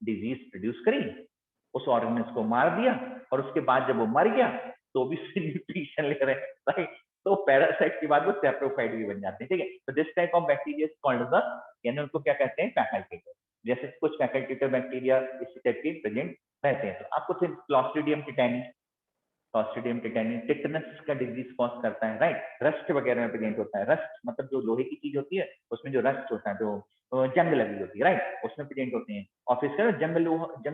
डिजीज प्रोड्यूस करी, उस ऑर्गेनिज्म को मार दिया, और उसके बाद जब वो मर गया तो भी न्यूट्रिशन ले रहे हैं, राइट। तो पैरासाइट के बाद वो सैप्रोफाइट भी बन जाते हैं, ठीक है। तो this type of bacteria is called the, यानी उनको क्या कहते हैं? फैकल्टेटिव। जैसे कुछ फैकल्टेटिव बैक्टीरिया इसी टाइप के प्रेजेंट रहते हैं। तो आपको सिर्फ क्लॉस्ट्रिडियम टिटैनी टिटनस का डिजीज कॉज करता है, राइट। रस्ट वगैरह में प्रेजेंट होता है। रस्ट मतलब जो लोहे की चीज होती है उसमें जो रस्ट होता है, जो जंग लगी होती है, राइट, उसमें प्रेजेंट होते हैं। और फिर जंग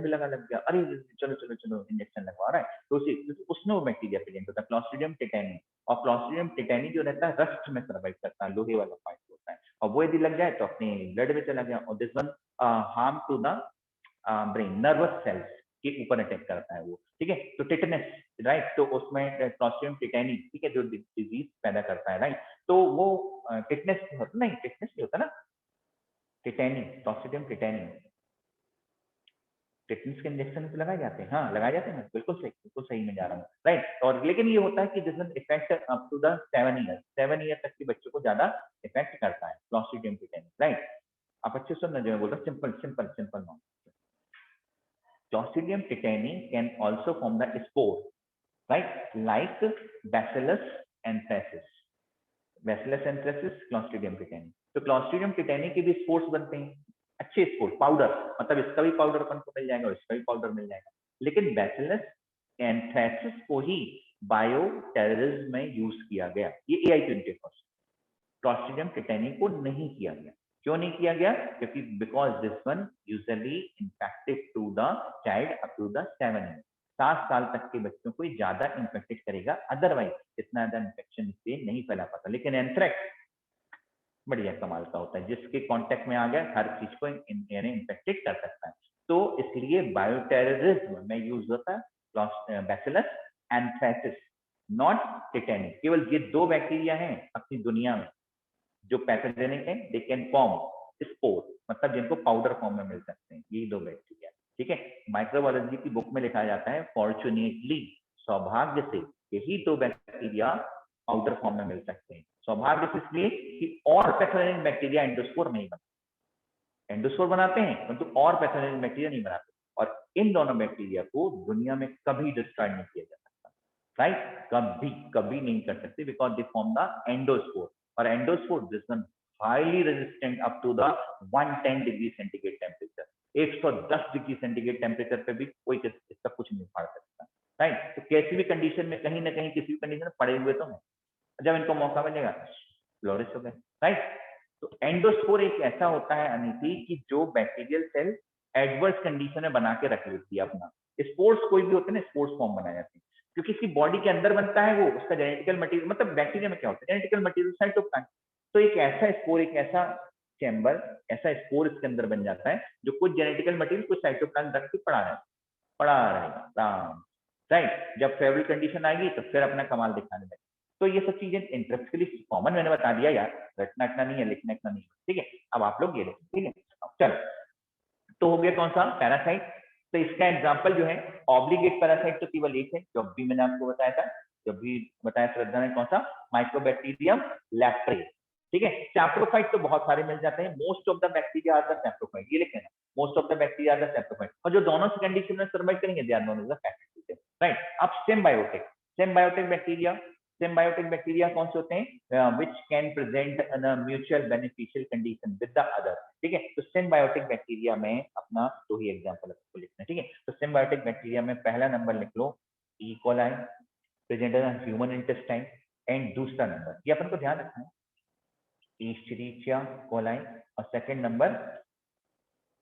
लग गया, अरे चलो चलो चलो इंजेक्शन लगवा रहा है, तो उसमें वो बैक्टीरिया प्रेजेंट होता है, क्लॉस्ट्रिडियम टिटैनी। और क्लॉस्ट्रिडियम टिटैनी जो रहता है रस्ट में सर्वाइव करता है, लोहे वाला पार्ट होता है, और वो यदि लग जाए तो अपने ब्लड में चला गया, और this one harm to the brain, nervous cells के ऊपर अटैक करता है वो, ठीक है। तो टिटनस, राइट, तो उसमें क्लॉस्ट्रिडियम टिटैनी, ठीक है, जो डिजीज पैदा करता है, राइट। तो वो टिटनस होता नहीं, टिटनस नहीं होता ना, टिटैनी, क्लॉस्ट्रिडियम टिटैनी, टिटनस के इंजेक्शन तो लगाए जाते हैं, हाँ लगाए जाते हैं, बिल्कुल सही में जा रहा हूँ, राइट। और लेकिन ये होता है कि जिसमें effect up to the 7 year तक के बच्चों को ज्यादा इफेक्ट करता है क्लॉस्ट्रिडियम टिटैनी, राइट। आप अच्छे सुन, जो मैं बोल रहा हूँ simple non. Clostridium tetani can also form the spore, right? Like Bacillus anthracis. Bacillus anthracis, Clostridium tetani. तो Clostridium tetani के भी स्पोर्स बनते हैं, अच्छे स्पोर्स, पाउडर, मतलब इसका भी पाउडर अपन को मिल जाएगा, इसका भी पाउडर मिल जाएगा। लेकिन Bacillus anthracis को ही बायो टेररिज्म में यूज किया गया, ये AI-20 क्वेश्चन। Clostridium tetani को नहीं किया गया, क्यों नहीं किया गया? क्योंकि because this one usually infected to the child up to the 7 year, 7 साल तक के बच्चों को ज्यादा इन्फेक्टेड करेगा, अदरवाइज इतना ज्यादा इन्फेक्शन इससे नहीं फैला पाता। लेकिन एंथ्रेक्स बढ़िया कमाल का होता है, जिसके कांटेक्ट में आ गया हर चीज को इन्फेक्टेड कर सकता है। तो इसलिए बायोटेररिज्म में यूज होता है बैसिलस एंथ्रेसिस, नॉट टेटेनिक। केवल ये 2 बैक्टीरिया हैं अपनी दुनिया में जो पैथोजेनिक है, दे कैन फॉर्म स्पोर, मतलब जिनको पाउडर फॉर्म में मिल सकते हैं, यही 2 बैक्टीरिया। ठीक है, माइक्रोबायोलॉजी की बुक में लिखा जाता है फॉर्चुनेटली, सौभाग्य से यही 2 बैक्टीरिया पाउडर फॉर्म में मिल सकते हैं। सौभाग्य से इसलिए कि और पैथोजेनिक बैक्टीरिया एंडोस्पोर नहीं बनाते, एंडोस्पोर बनाते हैं परंतु और पैथोजेनिक बैक्टीरिया नहीं बनाते, और इन दोनों बैक्टीरिया को दुनिया में कभी डिस्ट्रॉय नहीं किया जा सकता, राइट, कभी कभी नहीं कर सकते, because they form the endospore, और endospore this one highly resistant up to the 110 degree centigrade temperature, 110 degree centigrade temperature पे भी कोई इसका कुछ नहीं उखाड़ सकता, राइट। तो कैसी भी कंडीशन में कहीं ना कहीं किसी भी कंडीशन में पड़े हुए तो हैं, जब इनको मौका मिलेगा फ्लोरिश हो गए, राइट। तो एंडोस्पोर एक ऐसा होता है अनिति कि जो बैक्टीरियल सेल एडवर्स कंडीशन में बना के रख लेती है अपना। स्पोर्स कोई भी होते हैं ना, स्पोर्स फॉर्म बनाए जाते हैं क्योंकि इसकी बॉडी के अंदर बनता है, वो उसका जेनेटिकल मटेरियल, मतलब बैक्टीरिया में क्या होता है, जेनेटिकल मटेरियल साइटोप्लाज्म। तो एक ऐसा स्पोर, एक ऐसा चैम्बर, ऐसा स्पोर इसके अंदर बन जाता है जो कुछ जेनेटिकल मटेरियल कुछ साइटोप्लाज्म रख के पड़ा रहेगा, राइट। जब फेवरेबल कंडीशन आएगी तो फिर अपना कमाल दिखाने लगे। तो ये सब चीजें इंटरेस्ट के लिए कॉमन मैंने बता दिया यार, रटना इतना नहीं है, लिखना इतना नहीं है, ठीक है। अब आप लोग ये लिखें, ठीक है। चलो, तो हो गया कौन सा, पैरासाइट। तो इसका एग्जांपल जो है ऑब्लिगेट पैरासाइट तो केवल एक है, जो भी मैंने आपको बताया था, जब भी बताया श्रद्धा ने, कौन सा, माइक्रोबैक्टीरियम लैप्रे, ठीक है। सैप्रोफाइट तो बहुत सारे मिल जाते हैं, most of the bacteria are the saprophyte, ये लिख लेना, most of the bacteria are the saprophyte, और जो दोनों से कंडीशन में सर्वाइव करेंगे they are known as the parasite, right. अब सिम्बायोटिक बैक्टीरिया, सिम्बायोटिक बैक्टीरिया कौन से होते हैं, which can present in a mutual beneficial condition with the other, ठीक है। तो सिम्बायोटिक बैक्टीरिया में अपना 2 ही एग्जांपल आपको लिखना है, ठीक है। तो सिम्बायोटिक बैक्टीरिया में पहला नंबर लिख लो E coli, present in human intestine, and दूसरा नंबर ये अपन को ध्यान रखना है ईस्चेरिचिया कोलाई, और second number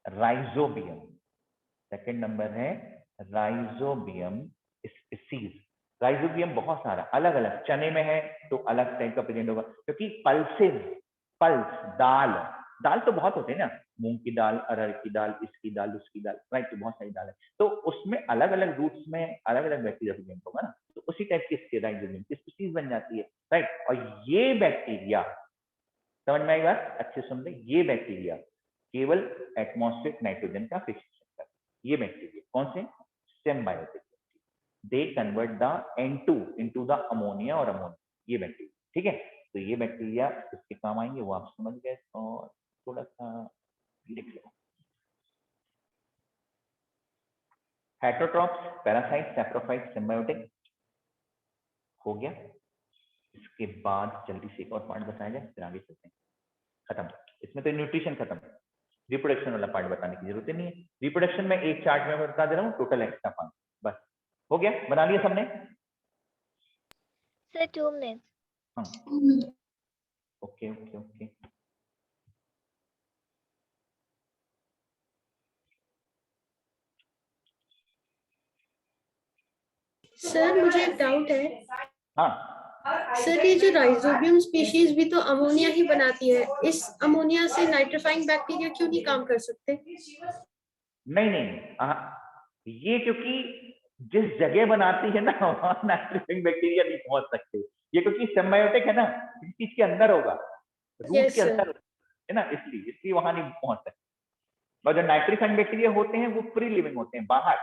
rhizobium, second number है राइजोबियम स्पीसीज। राइजोबियम बहुत सारा अलग अलग, चने में है तो अलग टाइप का प्रेजेंट होगा, क्योंकि पल्सेस, पल्स दाल, दाल तो बहुत होते हैं ना, मूंग की दाल, अरहर की दाल, इसकी दाल, उसकी दाल, राइट, तो बहुत सारी दाल है, तो उसमें अलग अलग रूट्स में अलग अलग बैक्टीरिया प्रेजेंट होगा ना, तो उसी टाइप की इसके राइजोबियम की स्पीसीज बन जाती है, राइट। और ये बैक्टीरिया, समझ में आई बात, अच्छे सुन ले, ये बैक्टीरिया केवल एटमॉस्फेरिक नाइट्रोजन का फिक्सेशन करता है, ये बैक्टीरिया कौन से, symbiotic, they convert the N2 into the ammonia और अमोनिया, ये बैक्टीरिया, ठीक है। तो ये बैक्टीरिया इसके काम आएंगे, वो आप समझ गए, और थोड़ा सा लिख लो, हेटेरोट्रॉप्स, पैरासाइट, सैप्रोफाइट, सिम्बायोटिक हो गया। इसके बाद जल्दी से एक और पार्ट बताया जाए, फिर आगे चलते हैं, खत्म, इसमें तो न्यूट्रिशन खत्म, रिप्रोडक्शन वाला पार्ट बताने की जरूरत नहीं है, रिप्रोडक्शन में एक चार्ट में बता दे रहा हूँ, टोटल एक्स्ट्रा पार्ट, बस हो गया, बना लिया सबने। Sir 2 minute. हाँ, ओके ओके ओके, सर मुझे एक डाउट है, हाँ सर ये जो राइजोबियम स्पीशीज भी तो अमोनिया ही बनाती है, इस अमोनिया से नाइट्रीफाइंग बैक्टीरिया क्यों नहीं काम कर सकते? नहीं नहीं, ये क्योंकि जिस जगह बनाती है ना वहां नाइट्रोफाइंग बैक्टीरिया नहीं पहुंच सकते, ये क्योंकि सिम्बायोटिक है ना, इस चीज के अंदर होगा, रूट Yes, के sir. अंदर है ना, इसलिए वहां नहीं पहुंच सकते। और जो नाइट्रोफाइंग बैक्टीरिया होते हैं वो फ्री लिविंग होते हैं, बाहर,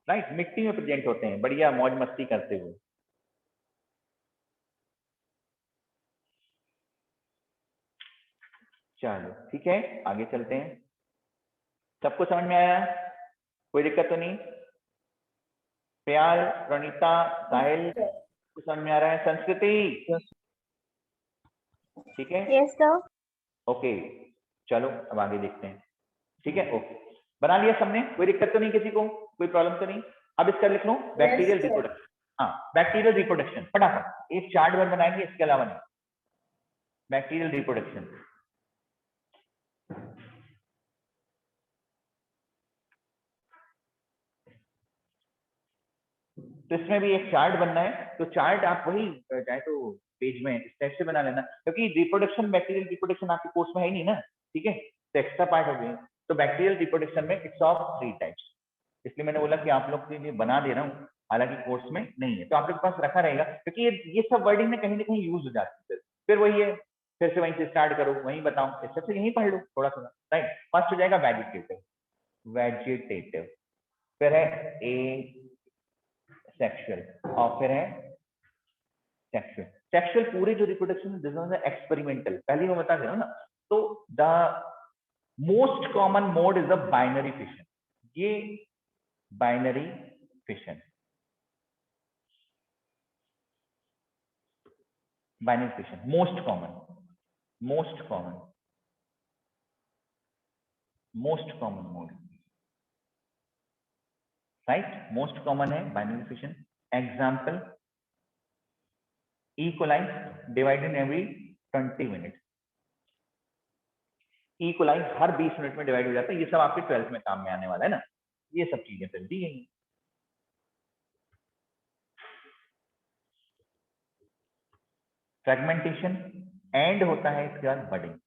राइट, मिट्टी में प्रेजेंट होते हैं, बढ़िया मौज मस्ती करते हुए। चलो ठीक है, आगे चलते हैं, सबको समझ में आया, कोई दिक्कत तो नहीं? प्याल, प्रणीता, साहिल को समझ में आ रहा है? संस्कृति ठीक है, यस सर। ओके, चलो अब आगे देखते हैं, ठीक है, ओके, बना लिया सबने, कोई दिक्कत तो नहीं किसी को, कोई प्रॉब्लम तो नहीं? अब इसका लिख लो बैक्टीरियल रिप्रोडक्शन, हाँ बैक्टीरियल रिप्रोडक्शन, फटाफट एक चार्ट भर बनाएंगे, इसके अलावा नहीं, बैक्टीरियल रिप्रोडक्शन। तो इसमें भी एक चार्ट बनना है, तो चार्ट आप वही चाहे तो पेज में इस टाइप से बना लेना, क्योंकि रिप्रोडक्शन, बैक्टीरियल रिप्रोडक्शन आपके कोर्स में है नहीं ना, ठीक है, तो एक्स्ट्रा पार्ट हो गई। तो बैक्टीरियल रिप्रोडक्शन में इट्स ऑफ 3 टाइप्स, इसलिए मैंने बोला कि आप लोग के लिए बना दे रहा हूँ, हालांकि कोर्स में नहीं है, तो आप लोग के पास रखा रहेगा, क्योंकि ये सब वर्डिंग में कहीं ना कहीं यूज हो जाती है। फिर वही है, फिर से वहीं से स्टार्ट करो, वहीं बताओ, इससे से यहीं पढ़ लो थोड़ा थोड़ा, राइट। फर्स्ट हो जाएगा वेजिटेटिव, वेजिटेटिव, फिर है ए सेक्सुअल, और फिर है सेक्सुअल। सेक्सुअल पूरे जो रिप्रोडक्शन दिस इज एक्सपेरिमेंटल, पहले मैं बता रहा हूं ना। तो the most common mode is the binary fission, ये binary fission, binary fission most common, most common, most common mode, right. Most common है binary fission. Example, E. coli divided every 20 minute, E. coli हर 20 minute में divide हो जाता है। ये सब आपके 12th में काम में आने वाला है ना, ये सब चीजें फिर दी गई। फ्रेगमेंटेशन एंड होता है इसके बाद बडिंग,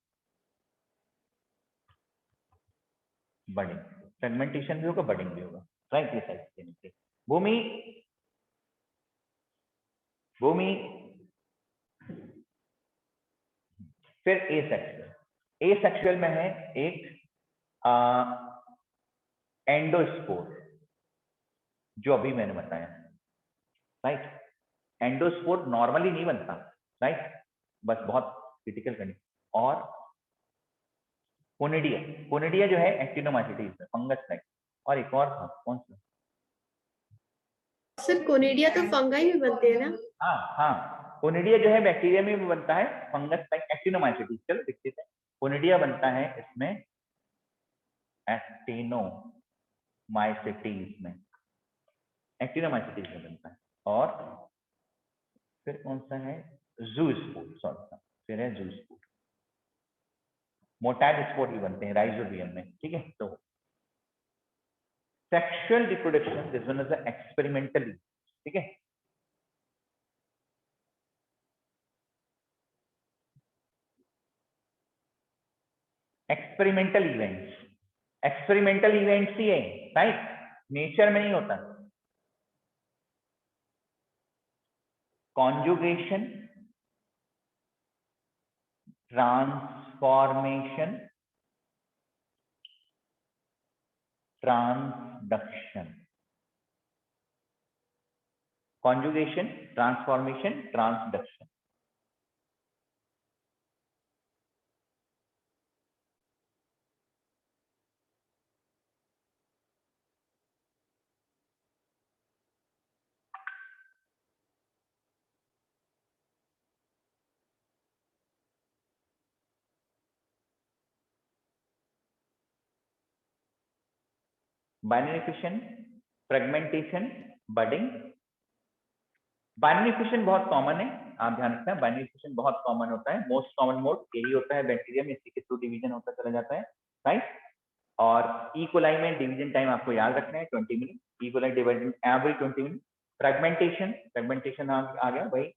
बडिंग, फ्रेगमेंटेशन भी होगा, बडिंग भी होगा, राइट। ये साइड भूमि, भूमि, फिर ए सेक्सुअल। ए सेक्सुअल में है एक एंडोस्पोर, जो अभी मैंने बताया, राइट। एंडोस्पोर नॉर्मली नहीं बनता, राइट, बस बहुत क्रिटिकल कंडीशन। और कोनिडिया, कोनिडिया जो है एक्टिनोमाइसीटीज में फंगस टाइप। और एक और था, कौन सा? सर कोनिडिया तो फंगाई में बनते हैं ना? हाँ हाँ, कोनिडिया जो है बैक्टीरिया में भी बनता है, फंगस टाइप एक्टिनोमाइसीटीज। चलो देखते हैं, कोनिडिया बनता है इसमें एक्टिनोमाइसीटीज में, एक्टिनोमाइसीटीज में बनता है। और फिर कौन सा है? जूस्पोर, सॉरी, फिर है जूस्पोर। मोटाइल स्पोर भी बनते हैं राइजोबियम में, ठीक है। तो sexual reproduction this one is experimentally, ठीक है। एक्सपेरिमेंटल इवेंट्स, एक्सपेरिमेंटल इवेंट्स ही है, राइट, नेचर में नहीं होता। Conjugation, transformation, transduction, conjugation, transformation, transduction. Binary fission, fragmentation, budding. Binary fission बहुत कॉमन है, आप ध्यान रखना, बाइनरी फिशन बहुत कॉमन होता है। मोस्ट कॉमन मोड यही होता है बैक्टीरिया में, इसी के थ्रू डिवीजन होता चला जाता है, राइट। और ई कोलाई में डिवीजन टाइम आपको याद रखना है 20 minute, E coli divided every 20 minute. Fragmentation, fragmentation आ गया भाई,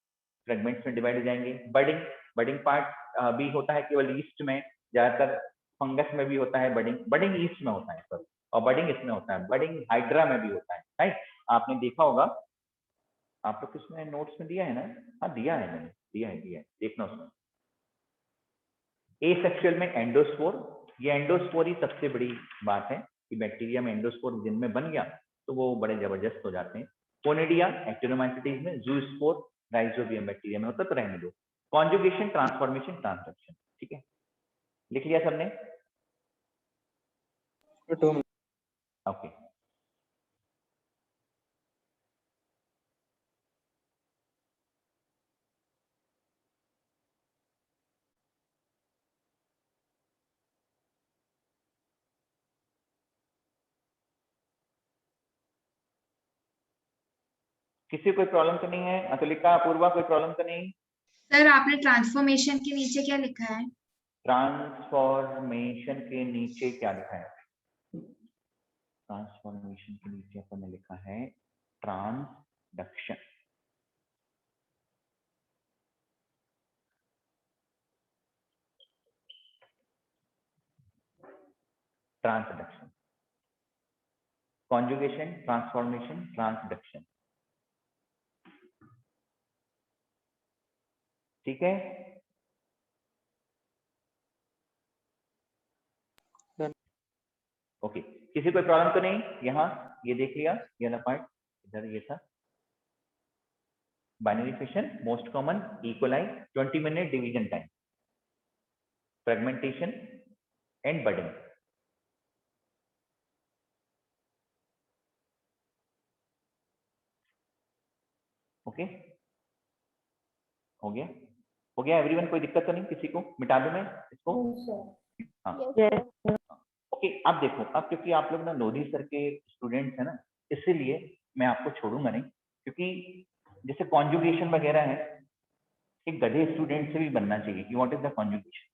फ्रेगमेंट्स में डिवाइड हो जाएंगे। बडिंग, बडिंग पार्ट भी होता है केवल ईस्ट में, ज्यादातर फंगस में भी होता है बडिंग, बडिंग ईस्ट में होता है सॉरी, और बडिंग इसमें होता है, बडिंग हाइड्रा में भी होता है, राइट। आपने देखा होगा, आप लोग किसमें नोट्स में दिया है ना? हाँ दिया है मैंने, दिया है, देखना उसमें। ए सेक्सुअल में एंडोस्पोर, ये एंडोस्पोर ही सबसे बड़ी बात है कि बैक्टीरिया में एंडोस्पोर दिन में बन गया तो वो बड़े जबरदस्त हो जाते हैं। कोनिडिया एक्टिनोमाइसीटीज में, जूस्पोर राइजोबियम बैक्टीरिया में होता, तो रहने दो। कॉन्जुगेशन, ट्रांसफॉर्मेशन, ट्रांसडक्शन, ठीक है, लिख लिया सबने? ओके। किसी कोई प्रॉब्लम तो नहीं है? अतुलिका, अपूर्वा, कोई प्रॉब्लम तो नहीं? सर आपने ट्रांसफॉर्मेशन के नीचे क्या लिखा है? ट्रांसफॉर्मेशन के नीचे क्या लिखा है? ट्रांसफॉर्मेशन के नीचे अपन ने लिखा है transduction, transduction, conjugation, transformation, transduction, ठीक है, ओके। किसी कोई प्रॉब्लम तो नहीं? यहाँ ये देख लिया, ये वाला पार्ट इधर ये था। Binary fission most common, equalize 20 minute division time, fragmentation and budding. Okay, हो गया, हो गया एवरीवन? कोई दिक्कत तो नहीं किसी को? मिटा दूं मैं इसको? हाँ, ओके। अब देखो, अब क्योंकि आप लोग ना लोधी सर के स्टूडेंट्स हैं ना, इसीलिए मैं आपको छोड़ूंगा नहीं, क्योंकि जैसे कॉन्जुगेशन वगैरह है, एक गधे स्टूडेंट से भी बनना चाहिए कि व्हाट इज द कॉन्जुगेशन।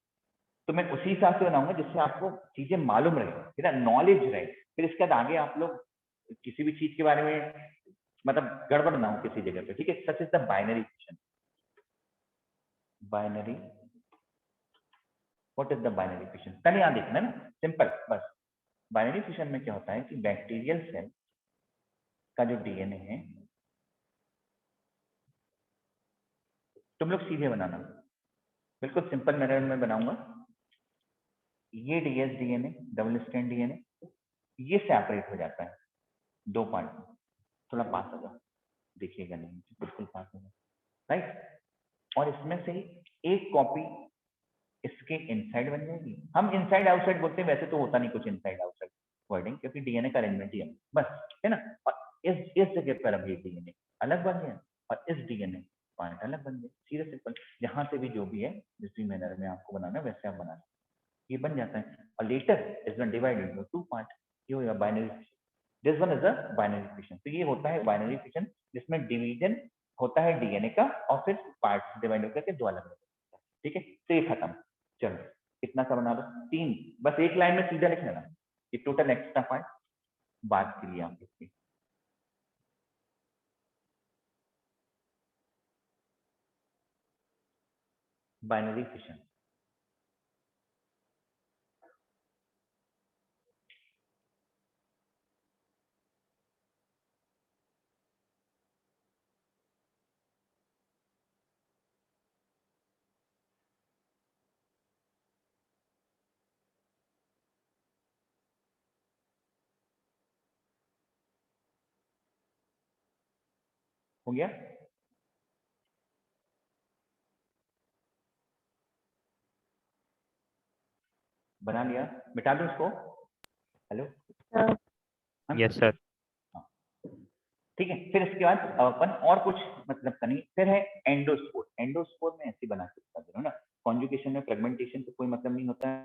तो मैं उसी हिसाब से बनाऊंगा जिससे आपको चीजें मालूम रहे, है ना, नॉलेज रहे। फिर इसके बाद आगे आप लोग किसी भी चीज के बारे में मतलब गड़बड़ ना हो किसी जगह पे, ठीक है। Such is the binary fission. Binary, what is the binary fission? पहले यहाँ देखना है ना, सिंपल बस। बाइनरी फिशन में क्या होता है कि बैक्टीरियल सेल का जो डीएनए है, तुम लोग सीधे बनाना, बिल्कुल सिंपल मेथड में बनाऊंगा। ये DS DNA, double strand DNA, ये सेपरेट हो जाता है दो पार्ट में। थोड़ा पास होगा, देखिएगा नहीं, बिल्कुल पास होगा, राइट। और इसमें से एक कॉपी इसके इनसाइड बन जाएगी। हम इनसाइड आउटसाइड बोलते हैं, वैसे तो होता नहीं कुछ इनसाइड आउटसाइड वर्डिंग, क्योंकि डीएनए का अरेंजमेंट ही है, बस, है ना। और इस जगह पर अब ये डीएनए अलग बन गया और इस डीएनए पार्ट अलग बन गया, सीधे सिंपल। जहां से भी जो भी है, जिस भी मैनर में आपको बनाना है वैसे आप बनाना, ये बन जाता है। और later is one divided into two part, ये होगा binary fission. This one is a binary fission. तो ये होता है बाइनरी फिशन, जिसमें डिवीजन होता है डीएनए का और फिर पार्ट्स डिवाइड होकर के दो अलग अलग, ठीक है। तो ये खत्म। चलो कितना सा बना दो? 3, बस एक लाइन में सीधा लिख लेना, ये टोटल एक्स्ट्रा पार्ट बात के लिए आप लिखिए। बाइनरी फिशन, हो गया? बना लिया? मिटा दो इसको? Hello, yes sir. ठीक है। फिर इसके बाद अपन और कुछ मतलब करनी, फिर है एंडोस्पोर। एंडोस्पोर में ऐसे बना सकता है ना, कॉन्जुगेशन में फ्रेगमेंटेशन का कोई मतलब नहीं होता है,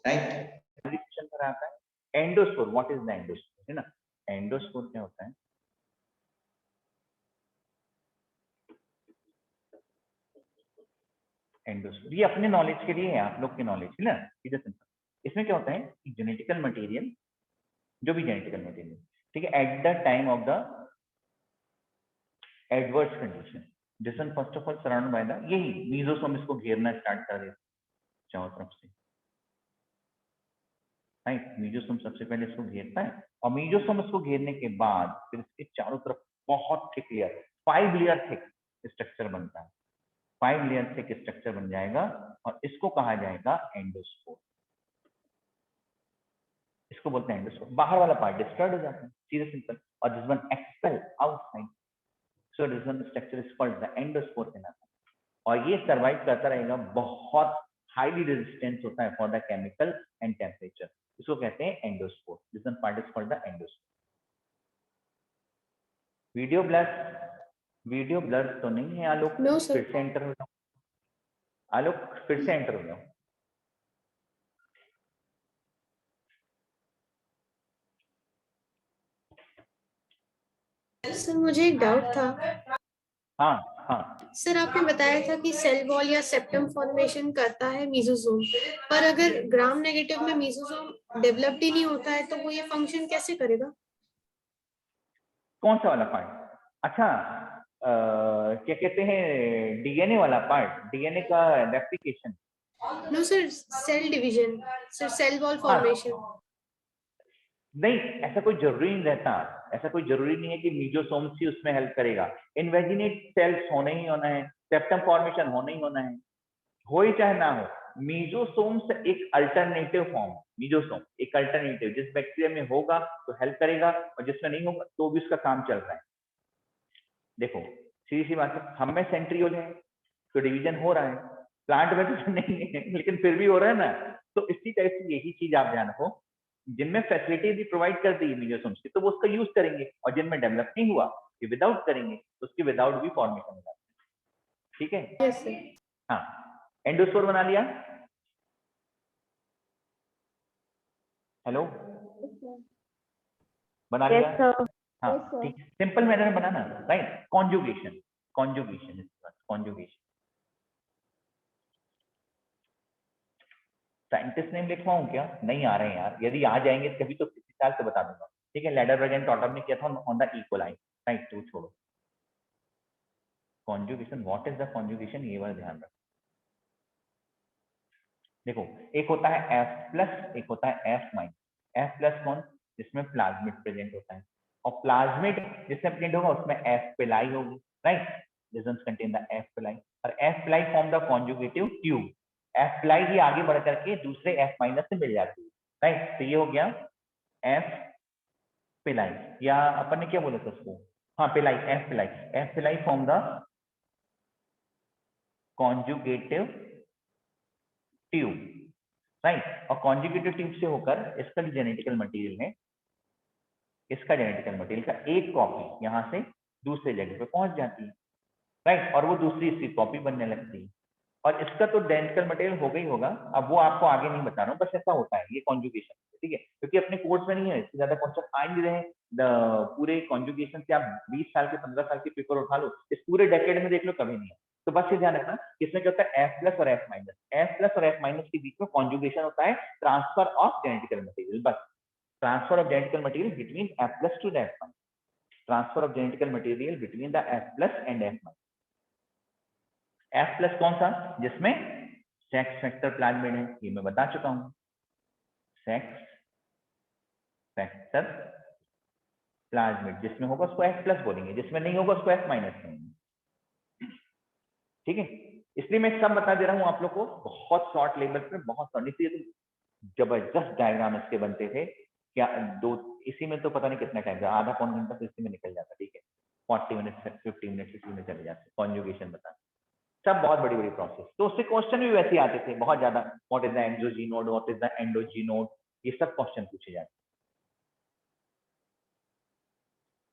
राइट। फ्रेगमेंटेशन पर आता है endospore. What is the endospore, है ना। एंडोस्पोर क्या होता है? एंडोस्पोर ये अपने नॉलेज के लिए है, आप लोग के नॉलेज है ना, सीधा सिंपल। इसमें क्या होता है कि जेनेटिकल मटेरियल, जो भी जेनेटिकल मटेरियल, ठीक है, at the time of the adverse condition, this one first of all surround by the, यही मीजोसोम इसको घेरना स्टार्ट कर देता चारों तरफ से, राइट। मीजोसोम सबसे पहले इसको घेरता है और मीजोसोम इसको घेरने के बाद फिर इसके चारों तरफ बहुत thick layer, 5 layer thick structure बनता है। 5 लेयर थिक स्ट्रक्चर बन जाएगा और इसको कहा जाएगा एंडोस्पोर। इसको बोलते हैं एंडोस्पोर। बाहर वाला पार्ट डिस्ट्रॉयड हो जाता है, सीधे सिंपल। और this one expel outside, so this one structure is called the endospore कहलाता है। और ये सर्वाइव करता रहेगा, बहुत हाईली रेजिस्टेंस होता है for the chemical and temperature, इसको कहते हैं endospore. This one part is called the endospore. Video blur तो नहीं है आलोक? No, sir. फिर से एंटर हो जाओ आलोक, फिर से एंटर हो जाओ। सर मुझे एक डाउट था। हाँ हाँ, सर आपने बताया था कि सेल वॉल या सेप्टम फॉर्मेशन करता है मीजोसोम, पर अगर ग्राम नेगेटिव में मीजोसोम डेवलप्ड ही नहीं होता है तो वो ये फंक्शन कैसे करेगा? कौन सा वाला पार्ट? अच्छा, क्या कहते हैं, डीएनए वाला पार्ट, डीएनए का replication. No sir, cell division, sir cell wall हाँ, फॉर्मेशन। नहीं, ऐसा कोई जरूरी नहीं रहता, ऐसा कोई जरूरी नहीं है कि मीजोसोम्स ही उसमें हेल्प करेगा। इन्वेजिनेट सेल्स होने ही होना है, सेप्टम फॉर्मेशन होने ही होना है, हो ही चाहे ना हो। मीजोसोम्स एक अल्टरनेटिव फॉर्म, मीजोसोम एक अल्टरनेटिव, जिस बैक्टीरिया में होगा तो हेल्प करेगा और जिसमें नहीं होगा तो भी उसका काम चल रहा है। देखो सीधी सी बात है, हम में सेंट्रियोल है तो डिवीजन हो रहा है, प्लांट में तो नहीं है लेकिन फिर भी हो रहा है ना। तो इसी टाइप से यही चीज आप ध्यान रखो, जिनमें फैसिलिटी भी प्रोवाइड कर दी है मीजोसोम्स की तो वो उसका यूज करेंगे, और जिनमें डेवलप नहीं हुआ ये विदाउट करेंगे तो उसकी विदाउट भी फॉर्मेशन हो जाती है। ठीक है, यस सर। हाँ एंडोस्पोर बना लिया। हेलो, बना लिया? हाँ Yes, sir. ठीक, सिंपल मैनर में बनाना, right. Conjugation, conjugation, conjugation. Scientist name लिखवाऊं क्या? नहीं आ रहे हैं यार, यदि आ जाएंगे कभी तो किसी साल से बता दूंगा। ठीक है, लैडरबर्ग एंड टॉटम ने किया था ऑन द इक्वलाइन, राइट, तो छोड़ो। Conjugation, what is the conjugation, ये बार ध्यान रखो। देखो एक होता है F+, एक होता है F-। F+ कौन? जिसमें प्लाज्मिड प्रेजेंट होता है, और प्लाज्मिड जिसमें प्रेजेंट होगा उसमें F पिलाई होगी, right. doesn't contain the F पिलाई, और F पिलाई form the conjugative tube. F पिलाई ही आगे बढ़ करके दूसरे F- से मिल जाती है, राइट। तो ये हो गया F पिलाई, या अपन ने क्या बोला था उसको, हाँ पिलाई, F पिलाई। F पिलाई form the conjugative tube, right. और कॉन्जुगेटिव ट्यूब से होकर इसका जो जेनेटिकल मटेरियल है, इसका जेनेटिकल मटेरियल का एक कॉपी यहाँ से दूसरे जगह पे पहुंच जाती है, राइट। और वो दूसरी इसकी कॉपी बनने लगती है, और इसका तो जेनेटिकल मटेरियल होगा ही होगा। अब वो आपको आगे नहीं बता रहा हूँ, बस ऐसा होता है ये कॉन्जुगेशन, ठीक है। क्योंकि अपने कोर्स में नहीं है, इससे ज्यादा कॉन्सेप्ट आ नहीं रहे हैं। पूरे कॉन्जुगेशन से आप 20 साल के 15 साल के पेपर उठा लो, इस पूरे डेकेड में देख लो, कभी नहीं है। तो बस ये ध्यान रखना कि इसमें क्या होता है, F+ और F-। F+ और F- के बीच में कॉन्जुगेशन होता है, ट्रांसफर ऑफ जेनेटिकल मटेरियल, बस। Transfer of genetical material between F+ to F-। Transfer of genetical material between the F+ and F-। F+ कौन सा? जिसमें सेक्स फैक्टर प्लाज्मिड है, ये मैं बता चुका हूं, सेक्स फैक्टर प्लाज्मिड। जिसमें होगा उसको F+ बोलेंगे, जिसमें नहीं होगा उसको F- बोलेंगे, ठीक है। इसलिए मैं सब बता दे रहा हूं आप लोग को, बहुत शॉर्ट लेवल पे, बहुत शॉर्ट। जबरदस्त डायग्राम इसके बनते थे क्या, दो इसी में तो पता नहीं कितना टाइम, आधा पौन घंटा तो इसी में निकल जाता, ठीक है। 40 मिनट 50 मिनट इसी में चले जाते, कॉन्जुगेशन बता, सब बहुत बड़ी बड़ी प्रोसेस। तो उससे क्वेश्चन भी वैसे आते थे बहुत ज्यादा, what is the exogenote, what is the endogenote, ये सब क्वेश्चन पूछे जाते।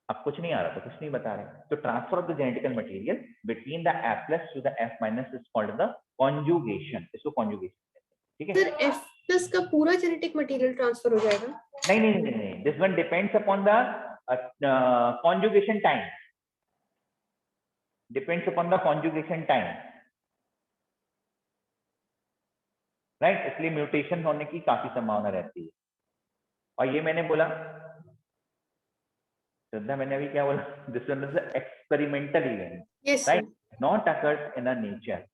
अब कुछ नहीं आ रहा तो कुछ नहीं बता रहे। तो transfer of the genetical material between the F+ to the F- is called the conjugation, इसको कॉन्जुगेशन कहते हैं, ठीक है। सर F+ का पूरा जेनेटिक मटेरियल ट्रांसफर हो जाएगा? नहीं नहीं नहीं नहीं, this one depends upon the conjugation time, depends upon the conjugation time, right. इसलिए म्यूटेशन होने की काफी संभावना रहती है। और ये मैंने बोला, श्रद्धा मैंने अभी क्या बोला, this one is experimental event, yes sir. Right, not occurs in a nature.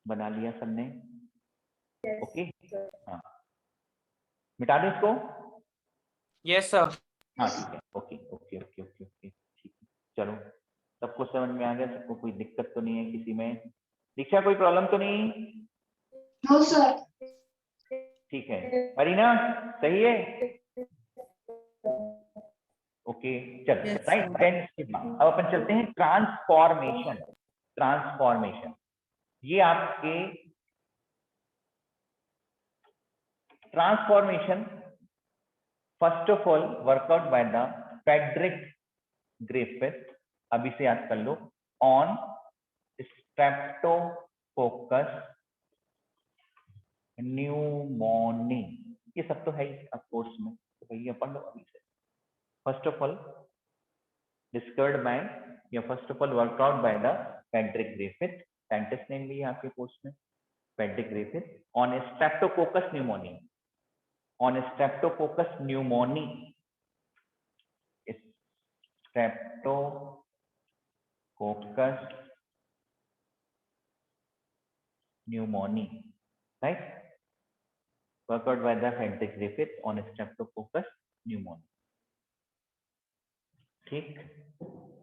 बना लिया सबने? ओके, हाँ मिटा दें इसको? Yes sir. हाँ ठीक है, okay okay okay okay okay, ठीक है। चलो सबको समझ में आ गया, सबको कोई दिक्कत तो नहीं है किसी में? दीक्षा कोई प्रॉब्लम तो नहीं? No sir. ठीक है, अरीना सही है? ओके चल, Yes, राइट। sir. देन अब अपन चलते हैं ट्रांसफॉर्मेशन। ट्रांसफॉर्मेशन ये आपके transformation first of all workout by the Frederick Griffith, अभी से याद कर लो, ऑन स्ट्रेप्टोकोकस न्यूमोनी। ये सब तो है ही अब कोर्स में, तो भैया पढ़ लो अभी से। First of all discovered by, या first of all workout by the Frederick Griffith, scientist name भी है आपके कोर्स में, Frederick Griffith, on streptococcus pneumoniae, on streptococcus pneumoniae, streptococcus pneumonia, right? Worked out by the Frederick Griffith on Streptococcus pneumoniae. ठीक,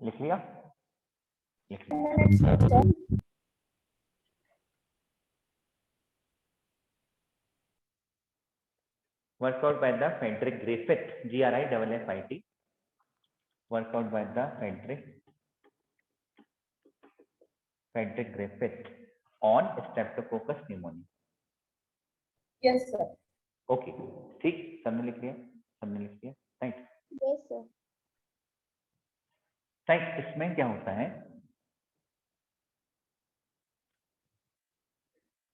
लिख लिया? लिख लिया। Worked out by the Frederick Griffith, Griffit. Worked out by the Frederick Griffith on Streptococcus pneumoniae. Yes, sir. Okay, ठीक, सबने लिख लिया? सबने लिख लिया, राइट? Yes, sir. राइट, इसमें क्या होता है?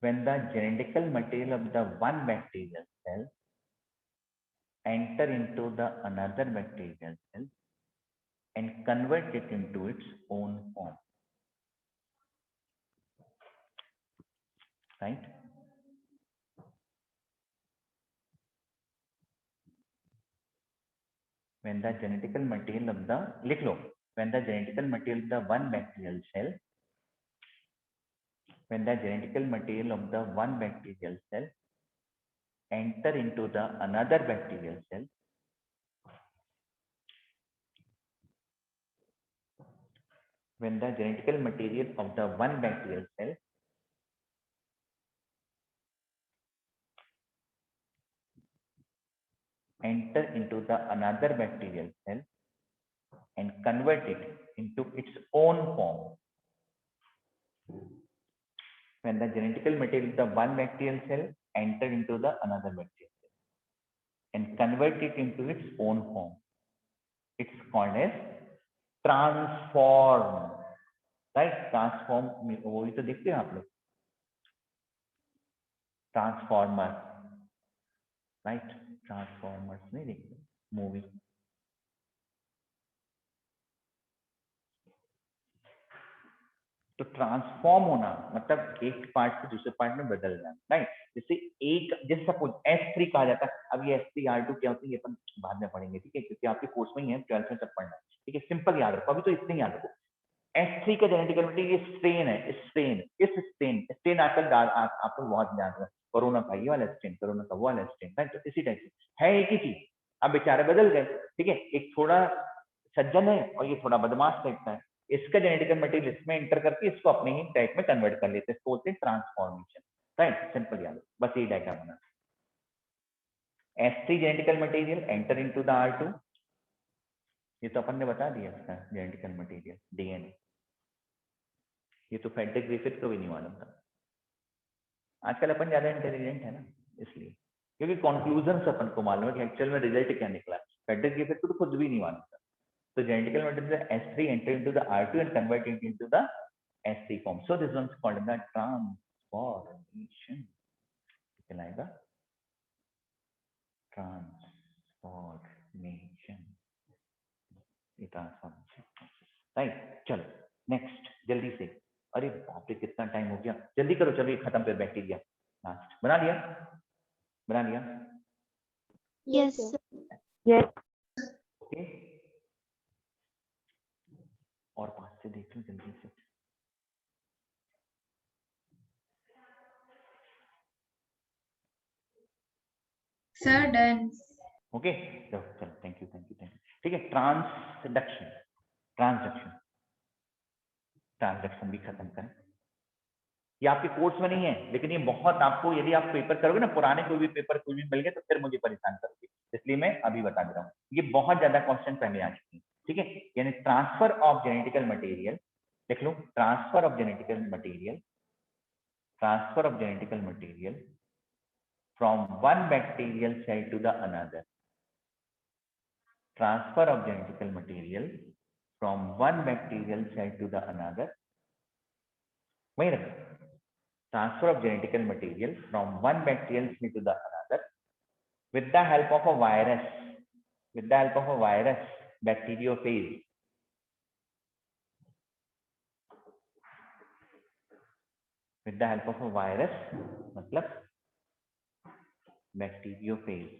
When the genetical material of the one bacterial cell enter into the another bacterial cell and convert it into its own form, right? When the genetical material of the, लिख लो, when the genetical material of the one bacterial cell, when the genetical material of the one bacterial cell enter into the another bacterial cell, when the genetical material of the one bacterial cell enter into the another bacterial cell and convert it into its own form. When the genetical material of the one bacterial cell enter into the another bacterial cell and convert it into its own form, it's called as transform, right? Transform, वो भी तो देखते हैं आप लोग, transformer, right? Transformers नहीं देखते movie? तो ट्रांसफॉर्म होना मतलब एक पार्ट से दूसरे पार्ट में बदल जाना, राइट? जैसे एक, जैसे सपोज S3 कहा जाता है, अब ये S3R2 क्या होती है ये अपन बाद में पढ़ेंगे, ठीक है? क्योंकि आपके कोर्स में ही है, 12th में सब पढ़ना है, ठीक है? सिंपल याद रखो, अभी तो इतने याद रखो। S3 का जेनेटिकल मटेरियल ये स्ट्रेन है, स्ट्रेन आजकल आप लोग बहुत जान रहे हैं, कोरोना का ये वाला स्ट्रेन, कोरोना का वो वाला स्ट्रेन, राइट? तो इसी टाइप से है एक ही चीज, अब बेचारे बदल गए, ठीक है? एक थोड़ा सज्जन है और ये थोड़ा बदमाश टाइप का है, इसका जेनेटिकल मटेरियल इसमें एंटर करके इसको अपने ही टाइप में कन्वर्ट कर लेते हैं, इसको बोलते हैं ट्रांसफॉर्मेशन, राइट? सिंपल याद, बस ये डायग्राम बना। S3 genetical material enter into the R2, ये तो अपन ने बता दिया इसका जेनेटिकल मटेरियल DNA, ये तो फ्रेडरिक ग्रिफिथ को भी नहीं मालूम था। आजकल अपन ज्यादा इंटेलिजेंट है ना, इसलिए, क्योंकि कंक्लूजन से अपन को मालूम है कि एक्चुअल में रिजल्ट क्या निकला। फ्रेडरिक ग्रिफिथ को तो खुद भी नहीं मालूम था। So genetical material S3 enter into the R2 and convert it into the S3 form. So this one is called the transformation. कहलाएगा ट्रांसफॉर्मेशन, ये ट्रांसफॉर्मेशन, राइट? चलो नेक्स्ट जल्दी से, अरे बाप रे कितना टाइम हो गया, जल्दी करो, चलो ये खत्म कर बैक्टीरिया, लास्ट बना लिया? बना लिया? Yes, ओके, और पास से देख लो जल्दी से। Sir done. ओके, चलो चलो, थैंक यू, ठीक है? ट्रांसडक्शन भी खत्म करें। ये आपके कोर्स में नहीं है, लेकिन ये बहुत आपको, यदि आप पेपर करोगे ना, पुराने कोई भी पेपर कोई भी मिल गए तो फिर मुझे परेशान करोगे, इसलिए मैं अभी बता दे रहा हूँ। ये बहुत ज्यादा क्वेश्चन पहले आ चुके हैं, ठीक है? यानी ट्रांसफर ऑफ जेनेटिकल मटेरियल, देख लो, transfer of genetical material from one bacterial cell to the another, transfer of genetical material from one bacterial cell to the another, wait a minute, transfer of genetical material from one bacterial cell to the another with the help of a virus, bacteriophage, with the help of a virus मतलब bacteriophage,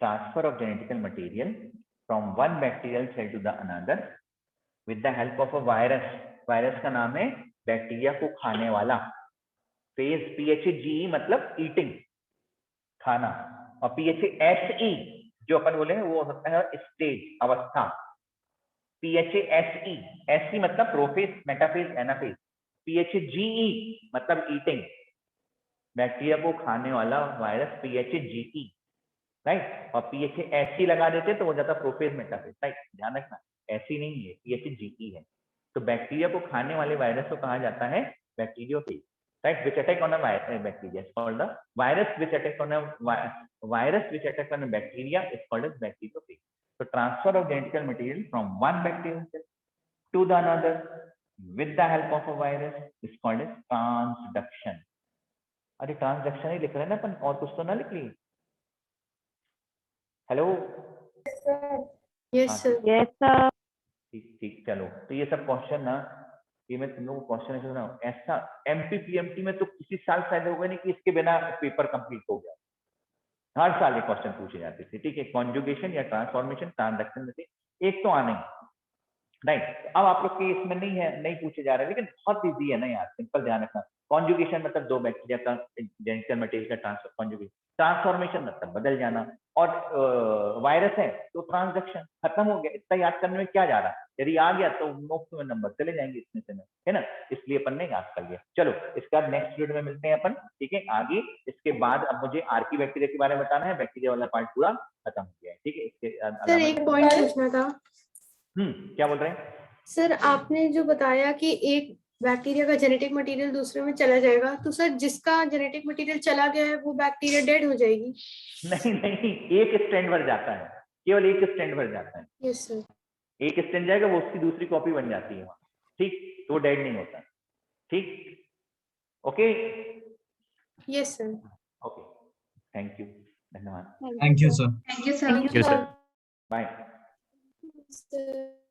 transfer of genetical material from one bacterial cell to the another with the help of a virus का नाम है bacteria को खाने वाला। Phase PHAGE मतलब eating, खाना, और PHASE जो अपन बोले वो हो सकता है स्टेज, अवस्था। PHASE, SE मतलब प्रोफेज, मेटाफेज, एनाफेज। PHAGE मतलब ईटिंग, बैक्टीरिया को खाने वाला वायरस PHAGE, राइट। और PHASE लगा देते तो हो जाता प्रोफेज, मेटाफेज, राइट। ध्यान रखना ऐसी नहीं है, PHAGE है। तो बैक्टीरिया को खाने वाले वायरस को कहा जाता है bacteriophage, right, which attack on a bacteria is called the virus which attack on a bacteria is called as bacteriophage. So transfer of genetical material from one bacterial cell to the another with the help of a virus is called as transduction. अरे transduction ही लिख रहे हैं ना अपन, और कुछ तो ना लिख लिए। Hello, yes sir. Yes sir. ठीक ठीक, चलो। तो ये सब क्वेश्चन ना, ये मैं तुम लोगों को क्वेश्चन ऐसे सुना, ऐसा MPPMT में तो किसी साल शायद होगा नहीं कि इसके बिना पेपर कंप्लीट हो गया। हर साल ये क्वेश्चन पूछे जाते थे, ठीक है। कॉन्जुगेशन या ट्रांसफॉर्मेशन, ट्रांसडक्शन में से एक तो आने, राइट। अब आप लोग के इसमें नहीं है, नहीं पूछे जा रहे, लेकिन बहुत इजी है ना यार, सिंपल ध्यान रखना। कॉन्जुगेशन मतलब दो बैक्टीरिया का जेनेटिकल मटेरियल का ट्रांसफर, कॉन्जुगेशन। ट्रांसफॉर्मेशन मतलब बदल जाना, और वायरस है तो ट्रांसडक्शन, खत्म हो गया। इतना याद करने में क्या जा रहा है, यदि आ गया तो मुफ्त में नंबर चले जाएंगे इसमें से, है ना, इसलिए अपन ने याद कर लिया। चलो इसका नेक्स्ट वीडियो में मिलते हैं अपन, ठीक है। आगे इसके बाद अब मुझे आर्की बैक्टीरिया के बारे में बताना है, बैक्टीरिया वाला पार्ट पूरा खत्म हो गया है, ठीक है। इसके सर एक पॉइंट पूछना था। क्या बोल रहे हैं सर आपने जो बताया कि एक बैक्टीरिया का जेनेटिक मटेरियल दूसरे में चला जाएगा, तो सर जिसका जेनेटिक मटेरियल चला गया है वो बैक्टीरिया डेड हो जाएगी? नहीं नहीं, एक स्ट्रैंड भर जाता है, केवल एक स्ट्रैंड भर जाता है। Yes sir. एक स्ट्रैंड जाएगा, वो उसकी दूसरी कॉपी बन जाती है वहां, ठीक। तो वो डेड नहीं होता, ठीक। Okay, yes sir. Okay, thank you, धन्यवाद, thank you sir. Thank you sir. Thank you sir. Bye. Sir